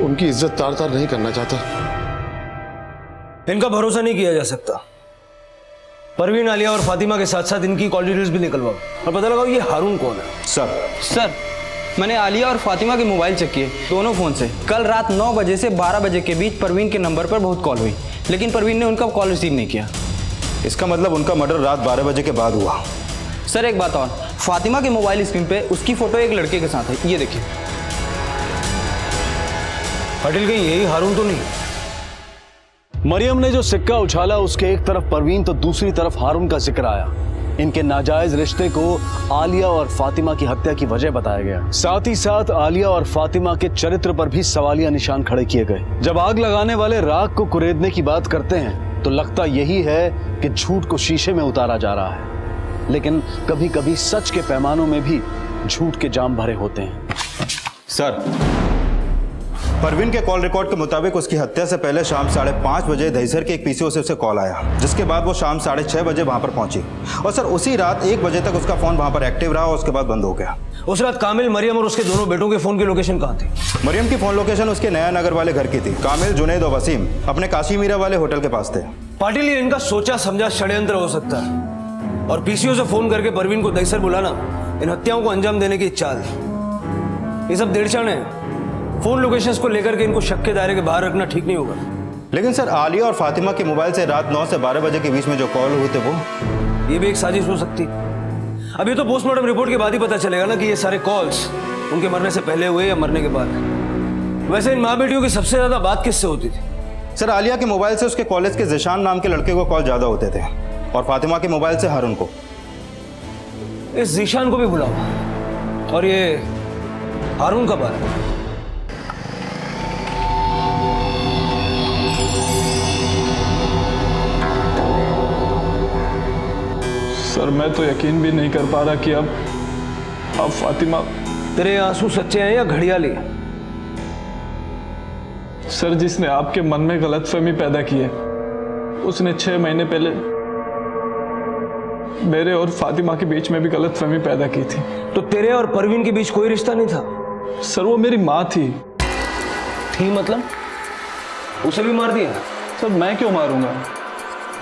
उनकी इज्जत तार तार नहीं करना चाहता। इनका भरोसा नहीं किया जा सकता। परवीन, आलिया और फातिमा के साथ साथ इनकी कॉल डिटेल्स भी निकलवाओ और पता लगाओ ये हारून कौन है। सर, मैंने आलिया और फातिमा के मोबाइल चेक किए, दोनों फोन से। कल रात 9 बजे से 12 बजे के बीच परवीन के नंबर पर बहुत कॉल हुई, लेकिन परवीन ने उनका कॉल रिसीव नहीं किया। इसका मतलब उनका मर्डर रात 12 बजे के बाद हुआ। सर एक बात और, फातिमा के मोबाइल स्क्रीन पे उसकी फोटो एक लड़के के साथ है, ये देखिए। पाटिल कहीं यही हारून तो नहीं? मरियम ने जो सिक्का उछाला उसके एक तरफ परवीन तो दूसरी तरफ हारून का जिक्र आया। इनके नाजायज रिश्ते को आलिया और फातिमा की हत्या की वजह बताया गया। साथ ही साथ आलिया और फातिमा के चरित्र पर भी सवालिया निशान खड़े किए गए। जब आग लगाने वाले राख को कुरेदने की बात करते हैं तो लगता यही है कि झूठ को शीशे में उतारा जा रहा है, लेकिन कभी कभी सच के पैमानों में भी झूठ के जाम भरे होते हैं। सर, परवीन के कॉल रिकॉर्ड के मुताबिक उसकी हत्या से पहले शाम 5:30 बजे दहीसर के एक पीसीओ से उसे कॉल आया, जिसके बाद वो शाम 6:30 बजे वहां पर पहुंची और सर उसी रात 1 बजे तक उसका फोन वहां पर एक्टिव रहा और उसके बाद बंद हो गया। उस रात कामिल, मरियम और उसके दोनों बेटों के फोन की लोकेशन कहाँ थी? मरियम की फोन लोकेशन उसके नया नगर वाले घर की थी। कामिल, जुनैद और वसीम अपने काशी मीरा वाले होटल के पास थे। पाटिल, ये इनका सोचा समझा षड्यंत्र हो सकता है और पीसीओ से फोन करके परवीन को दहीसर बुलाना इन हत्याओं को अंजाम देने की चाल। ये सब देड़चन है। फोन लोकेशंस को लेकर के इनको शक के दायरे के बाहर रखना ठीक नहीं होगा। लेकिन सर, आलिया और फातिमा के मोबाइल से रात 9 से 12 बजे के बीच में जो कॉल हुए थे ये भी एक साजिश हो सकती। अभी तो पोस्टमार्टम रिपोर्ट के बाद ही पता चलेगा ना कि ये सारे कॉल्स उनके मरने से पहले हुए या मरने के बाद। वैसे इन माँ बेटियों की सबसे ज्यादा बात किससे होती थी? सर, आलिया के मोबाइल से उसके कॉलेज के जिशान नाम के लड़के को कॉल ज्यादा होते थे और फातिमा के मोबाइल से हारून को। इस जिशान को भी बुलाओ। और ये हारून कब आ रहा है? सर, मैं तो यकीन भी नहीं कर पा रहा कि अब फातिमा। तेरे आंसू सच्चे हैं या घड़ियाली? सर, जिसने आपके मन में गलतफहमी पैदा की है उसने 6 महीने पहले मेरे और फातिमा के बीच में भी गलतफहमी पैदा की थी। तो तेरे और परवीन के बीच कोई रिश्ता नहीं था? सर, वो मेरी माँ थी। मतलब उसे भी मार दिया? सर, मैं क्यों मारूंगा?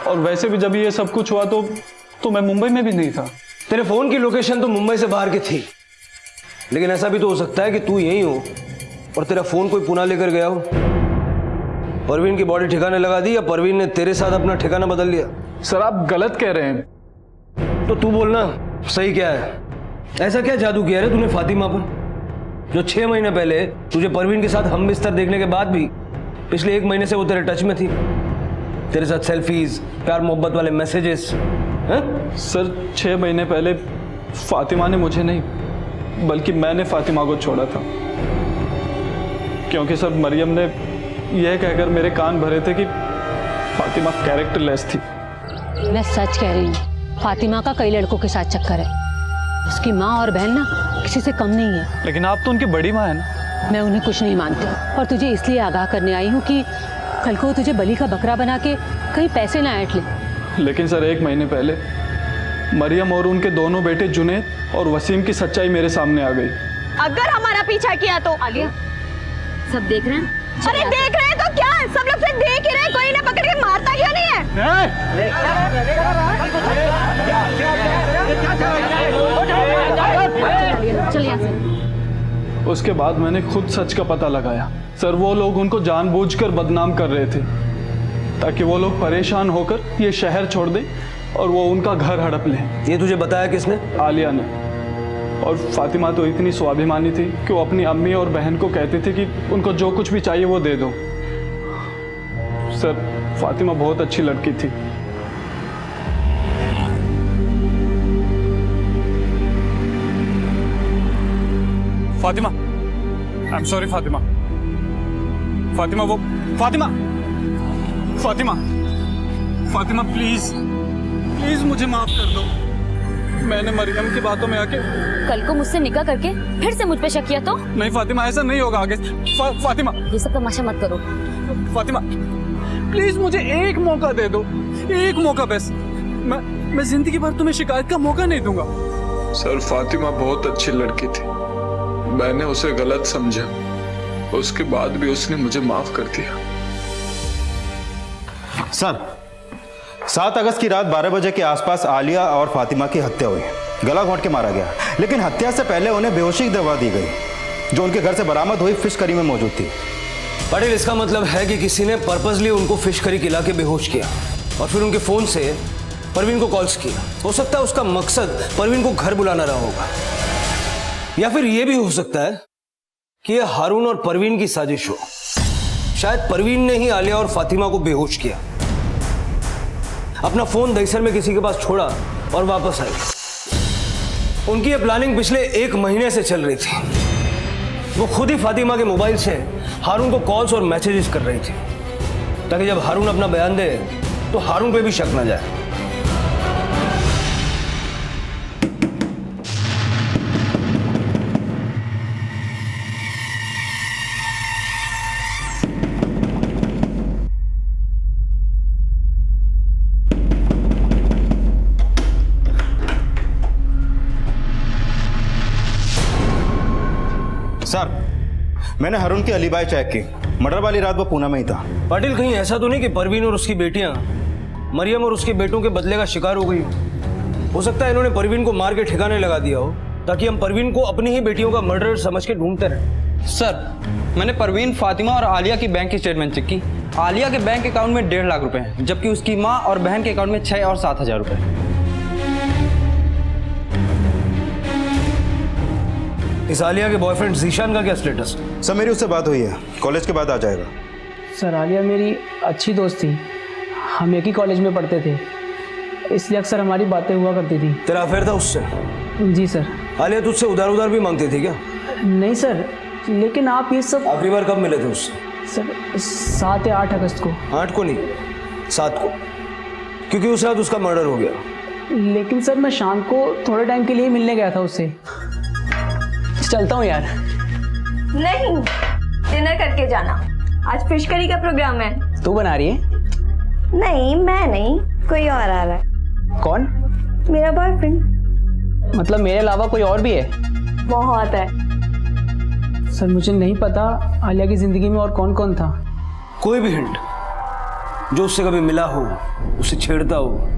और वैसे भी जब ये सब कुछ हुआ तो मैं मुंबई में भी नहीं था। तेरे फोन की लोकेशन तो मुंबई से बाहर की थी, लेकिन ऐसा भी तो हो सकता है कि तू यहीं हो और तेरा फोन कोई पुणे लेकर गया हो। परवीन की बॉडी ठिकाने लगा दी या परवीन ने तेरे साथ अपना ठिकाना बदल लिया? सर, आप गलत कह रहे हैं। तो तू बोलना सही क्या है? ऐसा क्या जादू किया रे तूने फातिमा पर, जो 6 महीने पहले तुझे परवीन के साथ हम बिस्तर देखने के बाद भी पिछले 1 महीने से वो तेरे टच में थी? तेरे साथ सेल्फीज, प्यार मोहब्बत वाले मैसेजेस। सर, 6 महीने पहले फातिमा ने मुझे नहीं बल्कि मैंने फातिमा को छोड़ा था, क्योंकि सर मरियम ने यह कहकर मेरे कान भरे थे कि फातिमा कैरेक्टरलेस थी। मैं सच कह रही हूँ, फातिमा का कई लड़कों के साथ चक्कर है। उसकी माँ और बहन ना किसी से कम नहीं है। लेकिन आप तो उनकी बड़ी माँ है ना। मैं उन्हें कुछ नहीं मानती और तुझे इसलिए आगाह करने आई हूँ कि कल को तुझे बलि का बकरा बना के कहीं पैसे ना ऐंठ ले। लेकिन सर, 1 महीने पहले मरियम और उनके दोनों बेटे जुनैद और वसीम की सच्चाई मेरे सामने आ गई। अगर हमारा पीछा किया तो आलिया, सब देख रहे हैं? अरे देख रहे हैं तो क्या है? सब लोग से देख ही रहे हैं, कोई इन्हें पकड़ के मारता क्यों नहीं है? चल यहाँ से। उसके बाद मैंने खुद सच का पता लगाया। सर, वो लोग उनको जानबूझकर बदनाम कर रहे थे ताकि वो लोग परेशान होकर ये शहर छोड़ दें और वो उनका घर हड़प लें। ये तुझे बताया किसने? आलिया ने। और फातिमा तो इतनी स्वाभिमानी थी कि वो अपनी अम्मी और बहन को कहती थी कि उनको जो कुछ भी चाहिए वो दे दो। सर, फातिमा बहुत अच्छी लड़की थी। Fatima, I am sorry Fatima. Fatima, वो फातिमा फातिमा फातिमा प्लीज प्लीज मुझे माफ कर दो। मैंने मरियम की बातों में आके कल को मुझसे निकाह करके फिर से मुझ पे शक किया तो? नहीं फातिमा, ऐसा नहीं होगा आगे। फातिमा, ये सब तमाशा मत करो। फातिमा प्लीज मुझे एक मौका दे दो, एक मौका बस। मैं जिंदगी भर तुम्हें शिकायत का मौका नहीं दूंगा। सर, फातिमा बहुत अच्छी लड़की थी। मैंने उसे गलत समझा, उसके बाद भी उसने मुझे माफ कर दिया। सर, 7 अगस्त की रात 12 बजे के आसपास आलिया और फातिमा की हत्या हुई। गला घोंट के मारा गया, लेकिन हत्या से पहले उन्हें बेहोशी की दवा दी गई जो उनके घर से बरामद हुई फिश करी में मौजूद थी। पटेल, इसका मतलब है कि किसी ने पर्पसली उनको फिश करी खिला के बेहोश किया और फिर उनके फोन से परवीन को कॉल्स किया। हो सकता है उसका मकसद परवीन को घर बुलाना रहा होगा, या फिर यह भी हो सकता है कि ये हारून और परवीन की साजिश हो। शायद परवीन ने ही आलिया और फातिमा को बेहोश किया, अपना फोन दहीसर में किसी के पास छोड़ा और वापस आई। उनकी ये प्लानिंग पिछले 1 महीने से चल रही थी। वो खुद ही फातिमा के मोबाइल से हारून को कॉल्स और मैसेजेस कर रही थी, ताकि जब हारून अपना बयान दे तो हारून पे भी शक ना जाए। सर, मैंने हारून की अलीबाई चेक की। मर्डर वाली रात वो पूना में ही था। पाटिल, कहीं ऐसा तो नहीं कि परवीन और उसकी बेटियां मरियम और उसके बेटों के बदले का शिकार हो गई हो सकता है इन्होंने परवीन को मार के ठिकाने लगा दिया हो, ताकि हम परवीन को अपनी ही बेटियों का मर्डर समझ के ढूंढते रहे। सर, मैंने परवीन, फातिमा और आलिया की बैंक की स्टेटमेंट चेक की। आलिया के बैंक अकाउंट में 1.5 लाख रुपए हैं, जबकि उसकी माँ और बहन के अकाउंट में 6 और 7 हजार रुपए। इस आलिया के बॉयफ्रेंड जीशान का क्या स्टेटस? सर, मेरी उससे बात हुई है, कॉलेज के बाद आ जाएगा। सर, आलिया मेरी अच्छी दोस्त थी, हम एक ही कॉलेज में पढ़ते थे, इसलिए अक्सर हमारी बातें हुआ करती थी। तेरा अफेयर था उससे? जी सर। आलिया तुझसे उधार भी मांगती थी क्या? नहीं सर, लेकिन आप ये सब। आखिरी बार कब मिले थे उससे? सर, 7 या 8 अगस्त को। 8 को नहीं, 7 को, क्योंकि उस रात उसका मर्डर हो गया। लेकिन सर, मैं शाम को थोड़े टाइम के लिए मिलने गया था उससे। चलता हूँ यार। नहीं, डिनर करके जाना, आज फिश करी का प्रोग्राम है। तू बना रही है? नहीं, मैं नहीं, कोई और आ रहा है। कौन? मेरा बॉयफ्रेंड। मतलब मेरे अलावा कोई और भी है? बहुत है सर। मुझे नहीं पता आलिया की जिंदगी में और कौन कौन था। कोई भी हिंट जो उससे कभी मिला हो, उसे छेड़ता हो।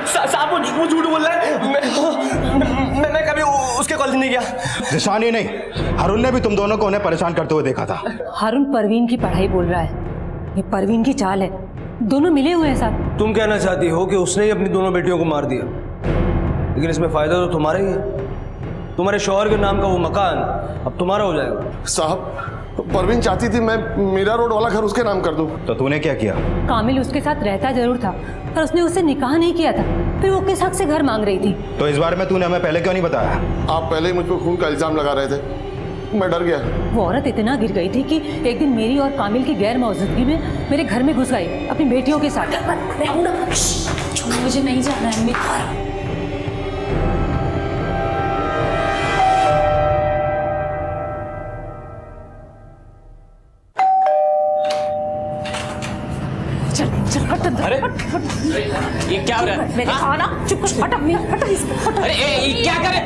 साहब, वो झूठ बोल रहा है। मैं कभी उसके कॉलेज नहीं गया। जिशान ही नहीं, हारून ने भी तुम दोनों को उन्हें परेशान करते हुए देखा था। हारून परवीन की पढ़ाई बोल रहा है, ये परवीन की चाल है। दोनों मिले हुए हैं साहब। तुम कहना चाहती हो कि उसने ही अपनी दोनों बेटियों को मार दिया, लेकिन इसमें फायदा तो तुम्हारा ही है। तुम्हारे शौहर के नाम का वो मकान अब तुम्हारा हो जाएगा। साहब, परवीन चाहती थी मैं मीरा रोड वाला घर उसके नाम कर दूं। तो तूने क्या किया? कामिल उसके साथ रहता जरूर था, पर उसने उससे निकाह नहीं किया था। फिर वो किस हक से घर मांग रही थी? तो इस बारे में तूने हमें पहले क्यों नहीं बताया? आप पहले ही मुझ पर खून का इल्जाम लगा रहे थे, मैं डर गया। वो औरत इतना गिर गई थी कि एक दिन मेरी और कामिल की गैर मौजूदगी में मेरे घर में घुस गई अपनी बेटियों के साथ। मुझे नहीं जाना है। अरे ये क्या हो रहा है? मैंने कहा ना, चुप कर, हटा इसको। अरे ये क्या कर रहे?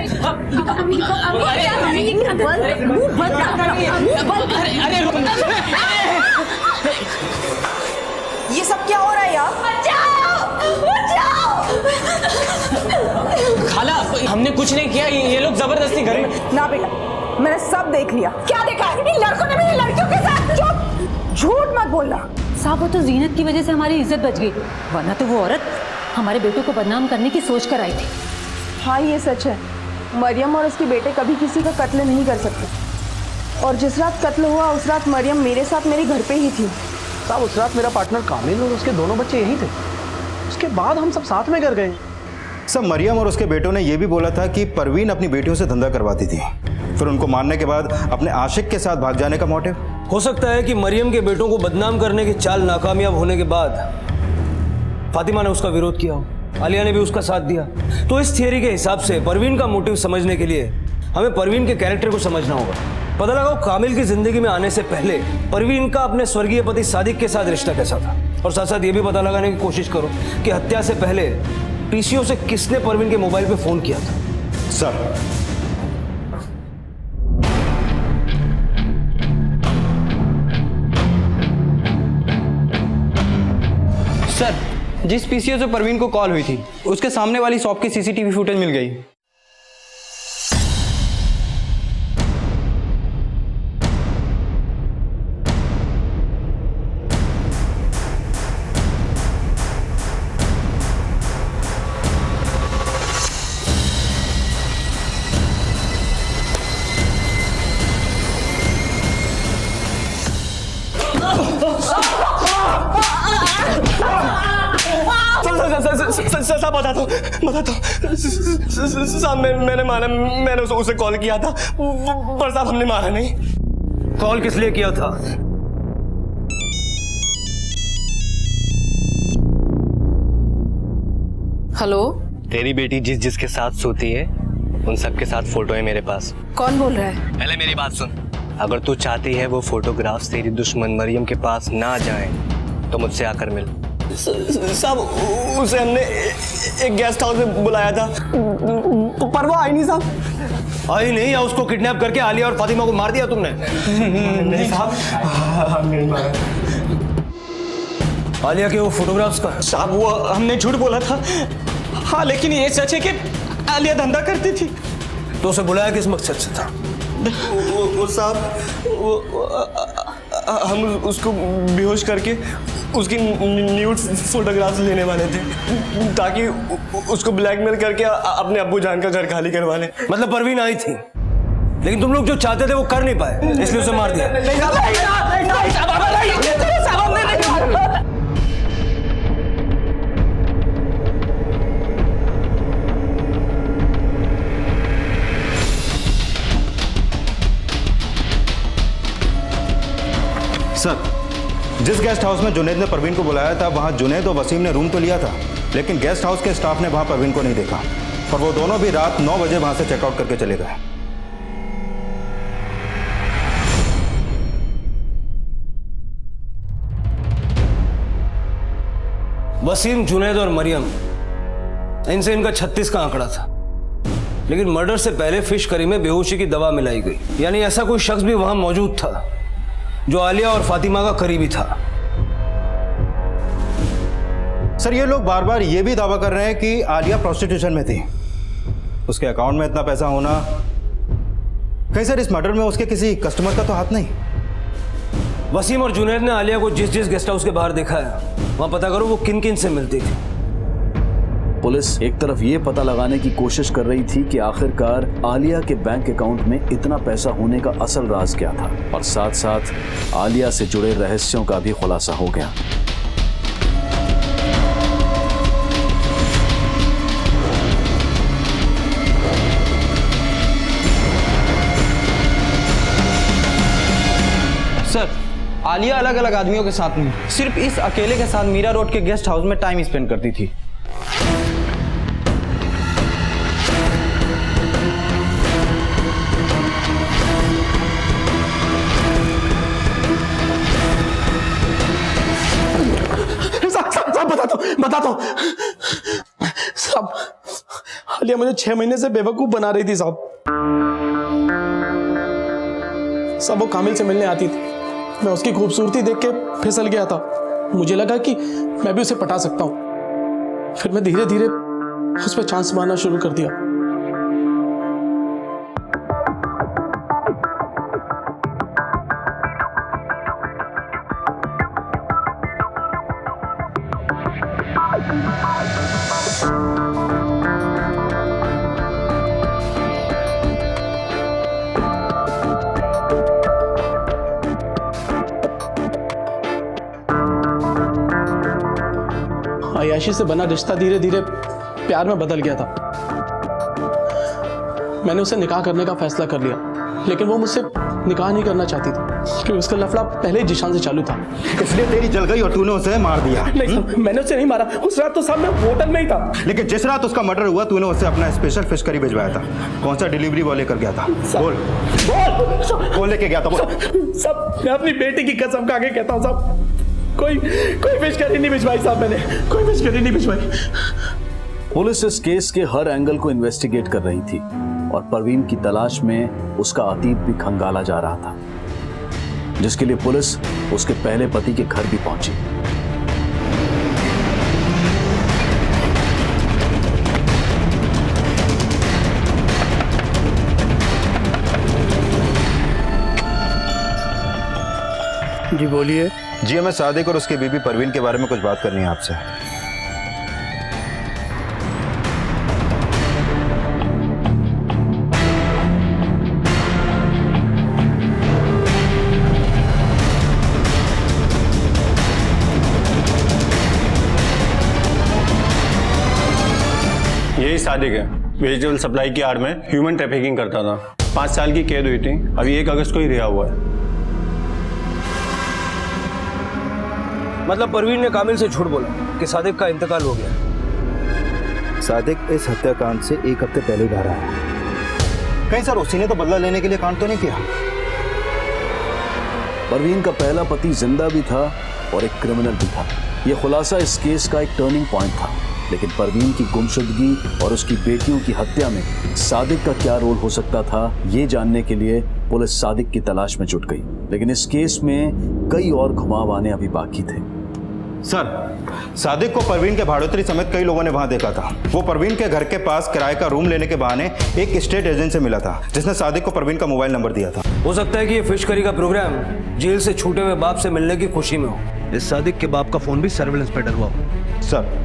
ये सब क्या हो रहा है यार? खाला, हमने कुछ नहीं किया, ये लोग जबरदस्ती घर में। ना बेटा, मैंने सब देख लिया। क्या देखा है? इन लड़कों ने मेरी लड़कियों के साथ। चुप, झूठ मत बोलना। साहब, वो तो जीनत की वजह से हमारी इज्जत बच गई, वरना तो वो औरत हमारे बेटों को बदनाम करने की सोच कर आई थी। हाँ, ये सच है। मरियम और उसके बेटे कभी किसी का कत्ल नहीं कर सकते, और जिस रात कत्ल हुआ उस रात मरियम मेरे साथ मेरे घर पे ही थी। साहब, उस रात मेरा पार्टनर कामिल और उसके दोनों बच्चे यहीं थे। उसके बाद हम सब साथ में घर गए। सब मरियम और उसके बेटों ने यह भी बोला था कि परवीन अपनी बेटियों से धंधा करवाती थी, फिर उनको मारने के बाद अपने आशिक के साथ भाग जाने का मोटिव। हो सकता है कि मरियम के बेटों को बदनाम करने की चाल नाकामयाब होने के बाद फातिमा ने उसका विरोध किया हो, आलिया ने भी उसका साथ दिया। तो इस थियरी के हिसाब से परवीन का मोटिव समझने के लिए हमें परवीन के कैरेक्टर को समझना होगा। पता लगाओ कामिल की जिंदगी में आने से पहले परवीन का अपने स्वर्गीय पति सादिक के साथ रिश्ता कैसा था, और साथ साथ ये भी पता लगाने की कोशिश करो कि हत्या से पहले पीसीओ से किसने परवीन के मोबाइल पे फोन किया था। सर, जिस पीसीओ से परवीन को कॉल हुई थी उसके सामने वाली शॉप की सीसीटीवी फुटेज मिल गई। साहब बताता हूँ साहब, मैंने मारा, मैंने उसे कॉल किया था, पर साहब हमने मारा नहीं। कॉल किस लिए किया था? हेलो, तेरी बेटी जिस जिसके साथ सोती है उन सब के साथ फोटो है मेरे पास। कौन बोल रहा है? पहले मेरी बात सुन। अगर तू चाहती है वो फोटोग्राफ्स तेरी दुश्मन मरियम के पास ना जाएं, तो मुझसे आकर मिल। साहब उसे हमने एक गेस्ट हाउस में बुलाया था, पर वो आई नहीं साहब। आई नहीं, या उसको किडनैप करके आलिया और फातिमा को मार दिया तुमने? नहीं साहब, हमने नहीं मारा। आलिया के वो फोटोग्राफ्स का? साहब वो हमने झूठ बोला था। हाँ, लेकिन ये सच है कि आलिया धंधा करती थी। तो उसे बुलाया किस मकसद से था? वो साहब, हम उसको बेहोश करके उसकी न्यूड फोटोग्राफ्स लेने वाले थे, ताकि उसको ब्लैकमेल करके अपने अब्बू जान का घर खाली करवा लें। मतलब परवीन आई थी, लेकिन तुम लोग जो चाहते थे वो कर नहीं पाए, इसलिए उसे मार दिया। सर, जिस गेस्ट हाउस में जुनैद ने परवीन को बुलाया था, वहां जुनैद और वसीम ने रूम तो लिया था, लेकिन गेस्ट हाउस के स्टाफ ने वहां परवीन को नहीं देखा, और वो दोनों भी रात 9 बजे वहां से चेकआउट करके चले गए। वसीम, जुनैद और मरियम, इनसे इनका 36 का आंकड़ा था, लेकिन मर्डर से पहले फिश करी में बेहोशी की दवा मिलाई गई। यानी ऐसा कोई शख्स भी वहां मौजूद था जो आलिया और फातिमा का करीबी था। सर, ये लोग बार बार ये भी दावा कर रहे हैं कि आलिया प्रोस्टिट्यूशन में थी। उसके अकाउंट में इतना पैसा होना, कहीं सर इस मर्डर में उसके किसी कस्टमर का तो हाथ नहीं? वसीम और जुनैद ने आलिया को जिस जिस गेस्ट हाउस के बाहर देखा है, वहां पता करो वो किन किन से मिलती थी। पुलिस एक तरफ ये पता लगाने की कोशिश कर रही थी कि आखिरकार आलिया के बैंक अकाउंट में इतना पैसा होने का असल राज क्या था, और साथ साथ आलिया से जुड़े रहस्यों का भी खुलासा हो गया। सर, आलिया अलग अलग आदमियों के साथ नहीं, सिर्फ इस अकेले के साथ मीरा रोड के गेस्ट हाउस में टाइम स्पेंड करती थी। बताता हूँ साहब, आलिया मुझे 6 महीने से बेवकूफ बना रही थी साहब। वो कामिल से मिलने आती थी, मैं उसकी खूबसूरती देख के फिसल गया था। मुझे लगा कि मैं भी उसे पटा सकता हूँ। फिर मैं धीरे धीरे उस पर चांस मारना शुरू कर दिया। अयाशी से बना रिश्ता धीरे धीरे प्यार में बदल गया था। मैंने उसे निकाह करने का फैसला कर लिया, लेकिन वो मुझसे निकाह नहीं करना चाहती थी, क्योंकि उसका लफड़ा पहले ही जिशान से चालू था। इसलिए तेरी जल गई और तूने उसे मार दिया। नहीं, मैंने उसे नहीं मारा। उस रात तो साहब मैं होटल में ही था। लेकिन जिस रात उसका मर्डर हुआ, तूने उसे अपना स्पेशल फिश करी भिजवाया था। कौन सा डिलीवरी बॉय लेकर गया था? बोल बोल, कौन लेके गया था? सब मैं अपनी बेटी की कसम खा के कहता हूँ साहब, कोई फिश करी नहीं भिजवाई साहब, मैंने कोई फिश करी नहीं भिजवाई। पुलिस इस केस के हर एंगल को इन्वेस्टिगेट कर रही थी, और परवीन की तलाश में उसका अतीत भी खंगाला जा रहा था, जिसके लिए पुलिस उसके पहले पति के घर भी पहुंची। जी बोलिए। जी, हमें सादिक और उसकी बीबी परवीन के बारे में कुछ बात करनी है आपसे। सादिक है, वेजिटेबल सप्लाई की आड़ में ह्यूमन ट्रैफिकिंग करता था। 5 साल की कैद हुई थी, अभी 1 अगस्त को ही रिहा हुआ है। मतलब परवीन ने कामिल से झूठ बोला कि सादिक का इंतकाल हो गया। सादिक इस हत्याकांड से 1 हफ्ते पहले ही बाहर आया। कहीं सर उसी ने तो बदला लेने के लिए कांड तो नहीं किया? परवीन का पहला पति जिंदा भी था और एक क्रिमिनल भी था। यह खुलासा इस केस का एक टर्निंग पॉइंट था। लेकिन परवीन की गुमशुदगी और उसकी बेटियों की हत्या में सादिक का क्या रोल हो सकता था, ये जानने के लिए पुलिस सादिक की तलाश में जुट गई। लेकिन इस केस में कई और घुमाव आने अभी बाकी थे। सर, सादिक को परवीन के भाड़ोतरी समेत कई लोगों ने वहां देखा था। वो परवीन के घर के पास किराए का रूम लेने के बहाने एक स्टेट एजेंट से मिला था, जिसने सादिक को परवीन का मोबाइल नंबर दिया था। हो सकता है कि ये फिश करी का प्रोग्राम जेल से छूटे हुए बाप से मिलने की खुशी में हो। इस सादिक के बाप का फोन भी सर्विलेंस पे डलवा हो। सर,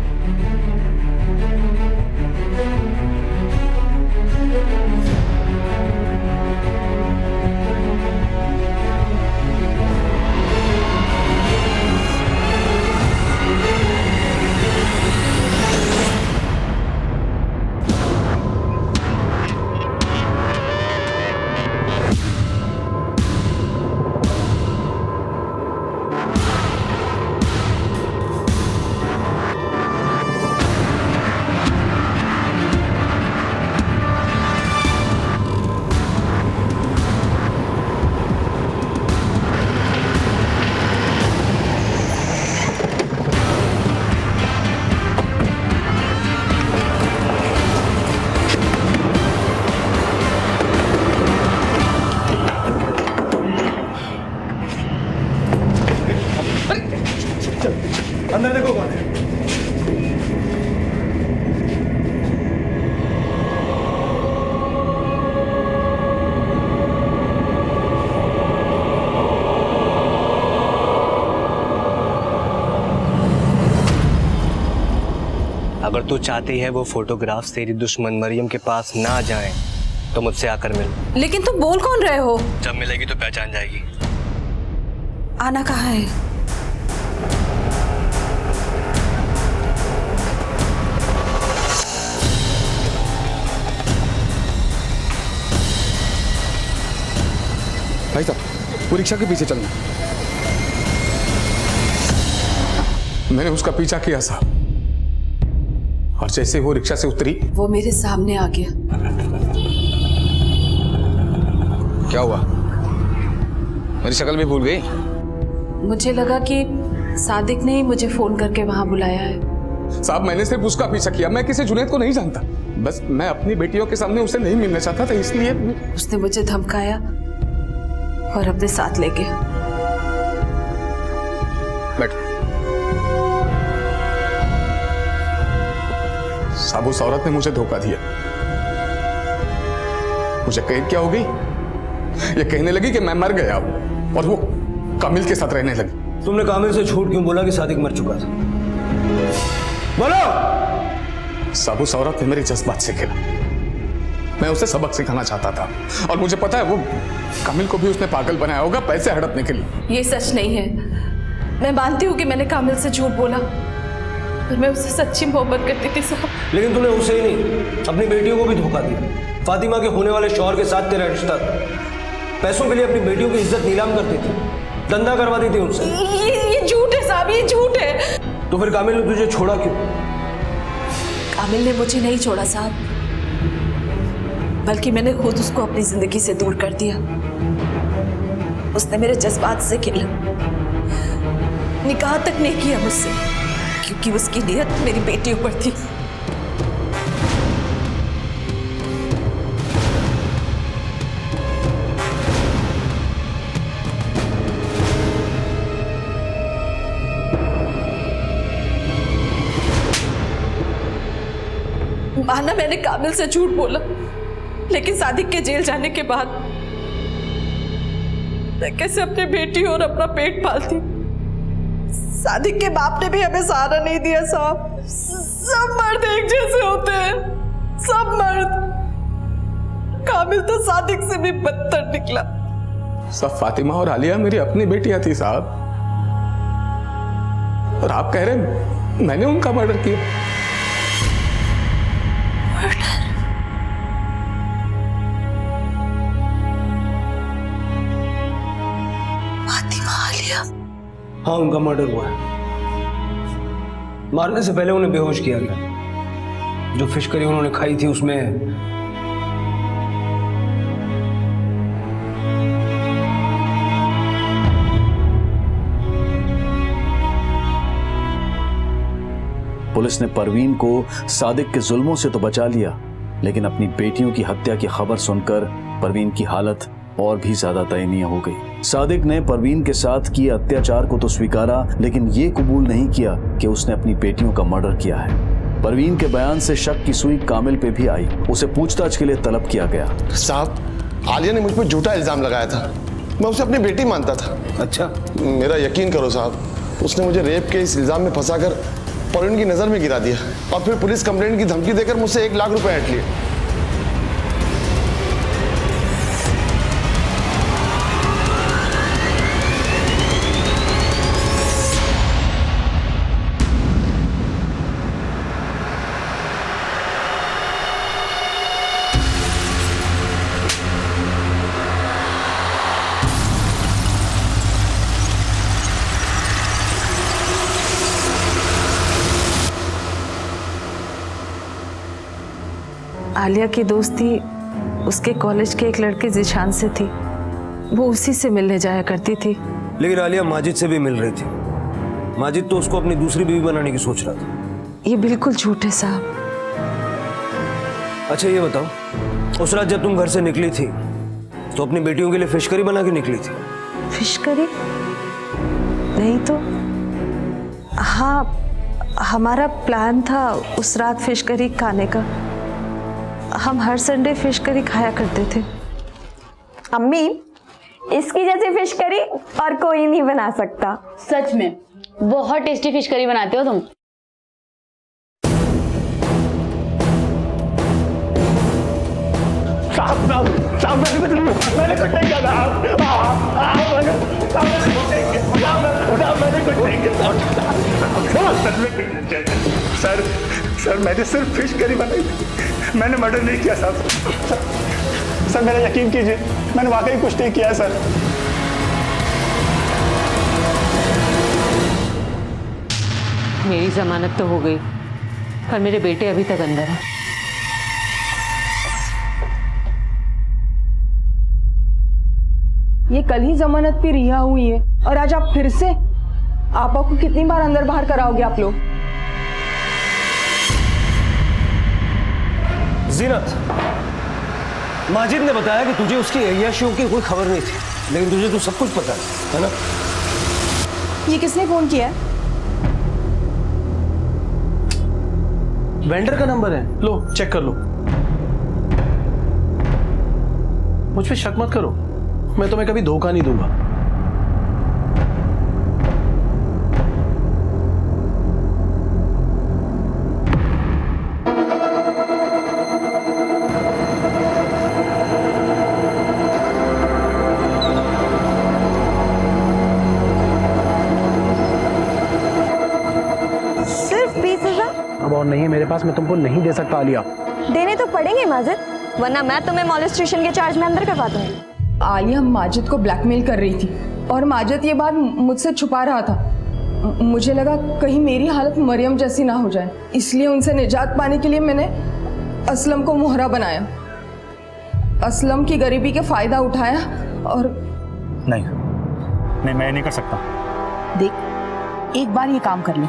अंदर देखो कौन है। अगर तू चाहती है वो फोटोग्राफ्स तेरी दुश्मन मरियम के पास ना जाएं, तो मुझसे आकर मिल। लेकिन तुम बोल कौन रहे हो? जब मिलेगी तो पहचान जाएगी। आना कहाँ है? भाई साहब, वो रिक्शा के पीछे चलना। मैंने उसका पीछा किया साहब, और जैसे वो रिक्शा से उतरी, वो मेरे सामने आ गया। क्या हुआ? मेरी शक्ल भी भूल गई? मुझे लगा कि सादिक ने ही मुझे फोन करके वहां बुलाया है। साहब, मैंने सिर्फ उसका पीछा किया। मैं किसी जुनैद को नहीं जानता। बस मैं अपनी बेटियों के सामने उसे नहीं मिलना चाहता था, इसलिए। उसने मुझे धमकाया और अपने साथ ले गया। बैठो। साहब, उस औरत ने मुझे धोखा दिया। मुझे कैद क्या हो गई? ये कहने लगी कि मैं मर गया और वो कामिल के साथ रहने लगी। तुमने कामिल से झूठ क्यों बोला कि सादिक मर चुका था? बोलो। साहब, उस औरत ने मेरे जज्बात से खेला। मैं उसे सबक सिखाना चाहता था, और मुझे पता है वो कामिल को भी उसने पागल बनाया होगा पैसे हड़पने के लिए। ये सच नहीं है। मैं मानती हूँ कि मैंने कामिल से झूठ बोला, पर मैं उससे सच्ची मोहब्बत करती थी साहब। लेकिन तूने उसे ही नहीं, अपनी बेटियों को भी धोखा दिया। फातिमा के होने वाले शौहर के साथ तेरा रिश्ता था। पैसों के लिए अपनी बेटियों की इज्जत नीलाम करती थी, धंधा करवाती थी उनसे। ये झूठ है साहब, ये झूठ है। तो फिर कामिल ने तुझे छोड़ा क्यों? कामिल ने मुझे नहीं छोड़ा साहब, बल्कि मैंने खुद उसको अपनी जिंदगी से दूर कर दिया। उसने मेरे जज्बात से खेला, निकाह तक नहीं किया मुझसे, क्योंकि उसकी नियत मेरी बेटियों पर थी। माना मैंने कामिल से झूठ बोला, लेकिन सादिक के जेल जाने के बाद मैं कैसे अपनी बेटी और अपना पेट पालती? सादिक के बाप ने भी हमें सहारा नहीं दिया साहब। सब मर्द एक जैसे होते हैं, सब मर्द। कामिल तो सादिक से भी बदतर निकला। सब फातिमा और आलिया मेरी अपनी बेटियां थी साहब, और आप कह रहे हैं मैंने उनका मर्डर किया? फातिमा आलिया। हाँ, उनका मर्डर हुआ है। मारने से पहले उन्हें बेहोश किया गया। जो फिश करी उन्होंने खाई थी उसमें पुलिस ने परवीन को सादिक के जुल्मों से तो बचा लिया, लेकिन अपनी बेटियों की हत्या की खबर सुनकर परवीन की हालत और भी ज्यादा दयनीय हो गई। सादिक ने परवीन के साथ किए अत्याचार को तो स्वीकारा, लेकिन ये कबूल नहीं किया कि उसने अपनी बेटियों का मर्डर किया है। परवीन के बयान से शक की सुई कामिल पे भी आई। उसे पूछताछ के लिए तलब किया गया। साहब, आलिया ने मुझ पर झूठा इल्जाम लगाया था। मैं उसे अपनी बेटी मानता था। अच्छा? मेरा यकीन करो साहब, उसने मुझे रेप के इस इल्जाम में फंसाकर परवीन की नजर में गिरा दिया और फिर पुलिस कंप्लेंट की धमकी देकर मुझसे 1 लाख रुपए ऐंठ लिए। आलिया की दोस्ती उसके कॉलेज के एक लड़के जिशान से थी। वो उसी से मिलने जाया करती थी। लेकिन आलिया माजिद से भी मिल रही थी। माजिद तो उसको अपनी दूसरी बीवी बनाने की सोच रहा था। ये बिल्कुल झूठ है साहब। अच्छा ये बताओ, उस रात जब तुम घर से निकली थी तो अपनी बेटियों के लिए फिश करी बना के निकली थी? Fish curry? नहीं तो। हाँ, हमारा प्लान था उस रात फिश करी खाने का। हम हर संडे फिश करी खाया करते थे। अम्मी, इसकी जैसी फिश करी और कोई नहीं बना सकता। सच में बहुत टेस्टी फिश करी बनाते हो तुम। मैंने कुछ नहीं किया। सर मैंने सिर्फ फिश करी बनाई थी, मैंने मर्डर नहीं किया साहब। सर मेरा यकीन कीजिए, मैंने वाकई कुछ नहीं किया सर। मेरी जमानत तो हो गई, पर मेरे बेटे अभी तक अंदर हैं। ये कल ही जमानत पे रिहा हुई है और आज आप फिर से आपा को कितनी बार अंदर बाहर कराओगे आप लोग? जीनत, माजिद ने बताया कि तुझे उसकी अय्याशियों की कोई खबर नहीं थी, लेकिन तुझे तो सब कुछ पता है ना? ये किसने फोन किया है? वेंडर का नंबर है, लो चेक कर लो। मुझ पे शक मत करो, मैं तुम्हें कभी धोखा नहीं दूंगा। सिर्फ 20,000? अब और नहीं है मेरे पास, मैं तुमको नहीं दे सकता आलिया। देने तो पड़ेंगे माजिद, वरना मैं तुम्हें मॉलेस्टेशन के चार्ज में अंदर करवा दूंगी। आलिया माजिद को ब्लैकमेल कर रही थी और माजिद ये बात मुझसे छुपा रहा था। मुझे लगा कहीं मेरी हालत मरियम जैसी ना हो जाए, इसलिए उनसे निजात पाने के लिए मैंने असलम को मोहरा बनाया। असलम की गरीबी के फायदा उठाया और नहीं, मैं नहीं कर सकता। देख, एक बार ये काम कर ले,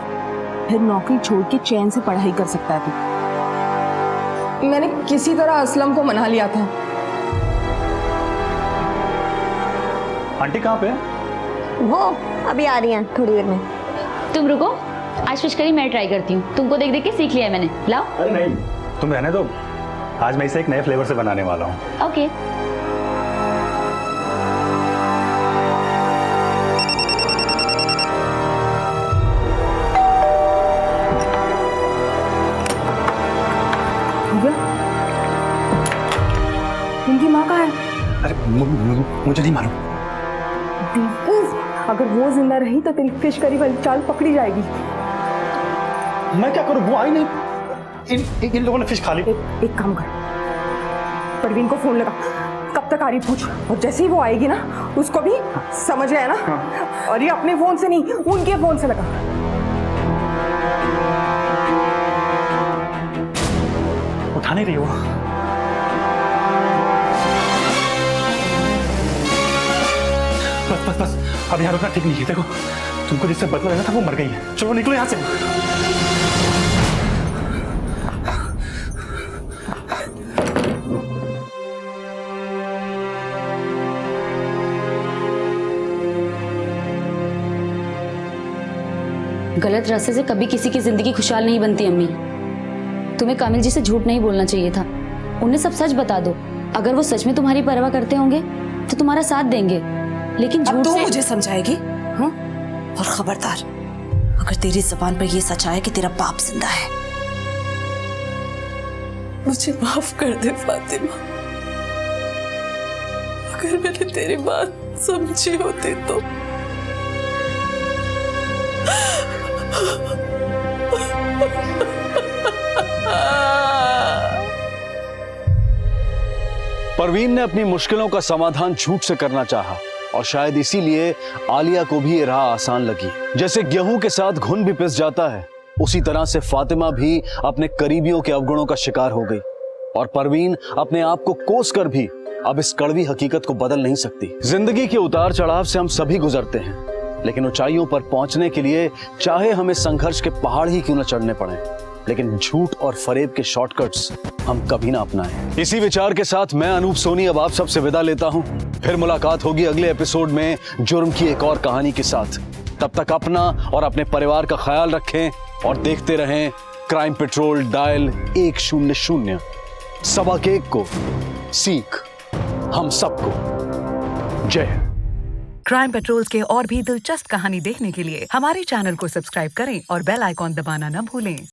फिर नौकरी छोड़ के चैन से पढ़ाई कर सकता है तू। मैंने किसी तरह असलम को मना लिया था। आंटी कहाँ पे? वो अभी आ रही हैं थोड़ी देर में। तुम रुको, आज फिश करी मैं ट्राई करती हूँ। तुमको देख देख के सीख लिया है मैंने। लाओ। अरे नहीं, तुम रहने दो, आज मैं इसे एक नए फ्लेवर से बनाने वाला हूँ। ओके। इनकी माँ कहाँ है? अरे मुझे नहीं मालूम। अगर वो जिंदा रही तो तेरी फिश करी वाली चाल पकड़ी जाएगी। मैं क्या करूं, वो आई नहीं। इन लोगों ने फिश खा ली। एक काम कर, परवीन को फोन लगा, कब तक आ रही पूछ, और जैसे ही वो आएगी ना उसको भी, समझ गया ना? और ये अपने फोन से नहीं, उनके फोन से लगा। उठा नहीं रही वो। बस अब यहाँ रुकना ठीक नहीं है। देखो तुमको जिससे बदला लेना था वो मर गई है। चलो निकलो यहाँ से। गलत रास्ते से कभी किसी की जिंदगी खुशहाल नहीं बनती अम्मी। तुम्हें कामिल जी से झूठ नहीं बोलना चाहिए था, उन्हें सब सच बता दो। अगर वो सच में तुम्हारी परवाह करते होंगे तो तुम्हारा साथ देंगे, लेकिन झूठ तू से मुझे समझाएगी? हाँ? और खबरदार, अगर तेरी जबान पर ये सच आया कि तेरा बाप जिंदा है। मुझे माफ कर दे फातिमा, अगर मैंने तेरी बात समझी होती तो। परवीन ने अपनी मुश्किलों का समाधान झूठ से करना चाहा और शायद इसीलिए आलिया को भी ये राह आसान लगी। जैसे गेहूं के साथ घुन भी पिस जाता है, उसी तरह से फातिमा भी अपने करीबियों के अवगुणों का शिकार हो गई और परवीन अपने आप को कोस कर भी अब इस कड़वी हकीकत को बदल नहीं सकती। जिंदगी के उतार चढ़ाव से हम सभी गुजरते हैं, लेकिन ऊंचाइयों पर पहुंचने के लिए चाहे हमें संघर्ष के पहाड़ ही क्यों न चढ़ने पड़े, लेकिन झूठ और फरेब के शॉर्टकट्स हम कभी ना अपनाएं। इसी विचार के साथ मैं अनूप सोनी अब आप सबसे विदा लेता हूं। फिर मुलाकात होगी अगले एपिसोड में जुर्म की एक और कहानी के साथ। तब तक अपना और अपने परिवार का ख्याल रखें और देखते रहें क्राइम पेट्रोल डायल 100। सबक एक को सीख हम सबको। जय। क्राइम पेट्रोल्स के और भी दिलचस्प कहानी देखने के लिए हमारे चैनल को सब्सक्राइब करें और बेल आइकॉन दबाना न भूलें।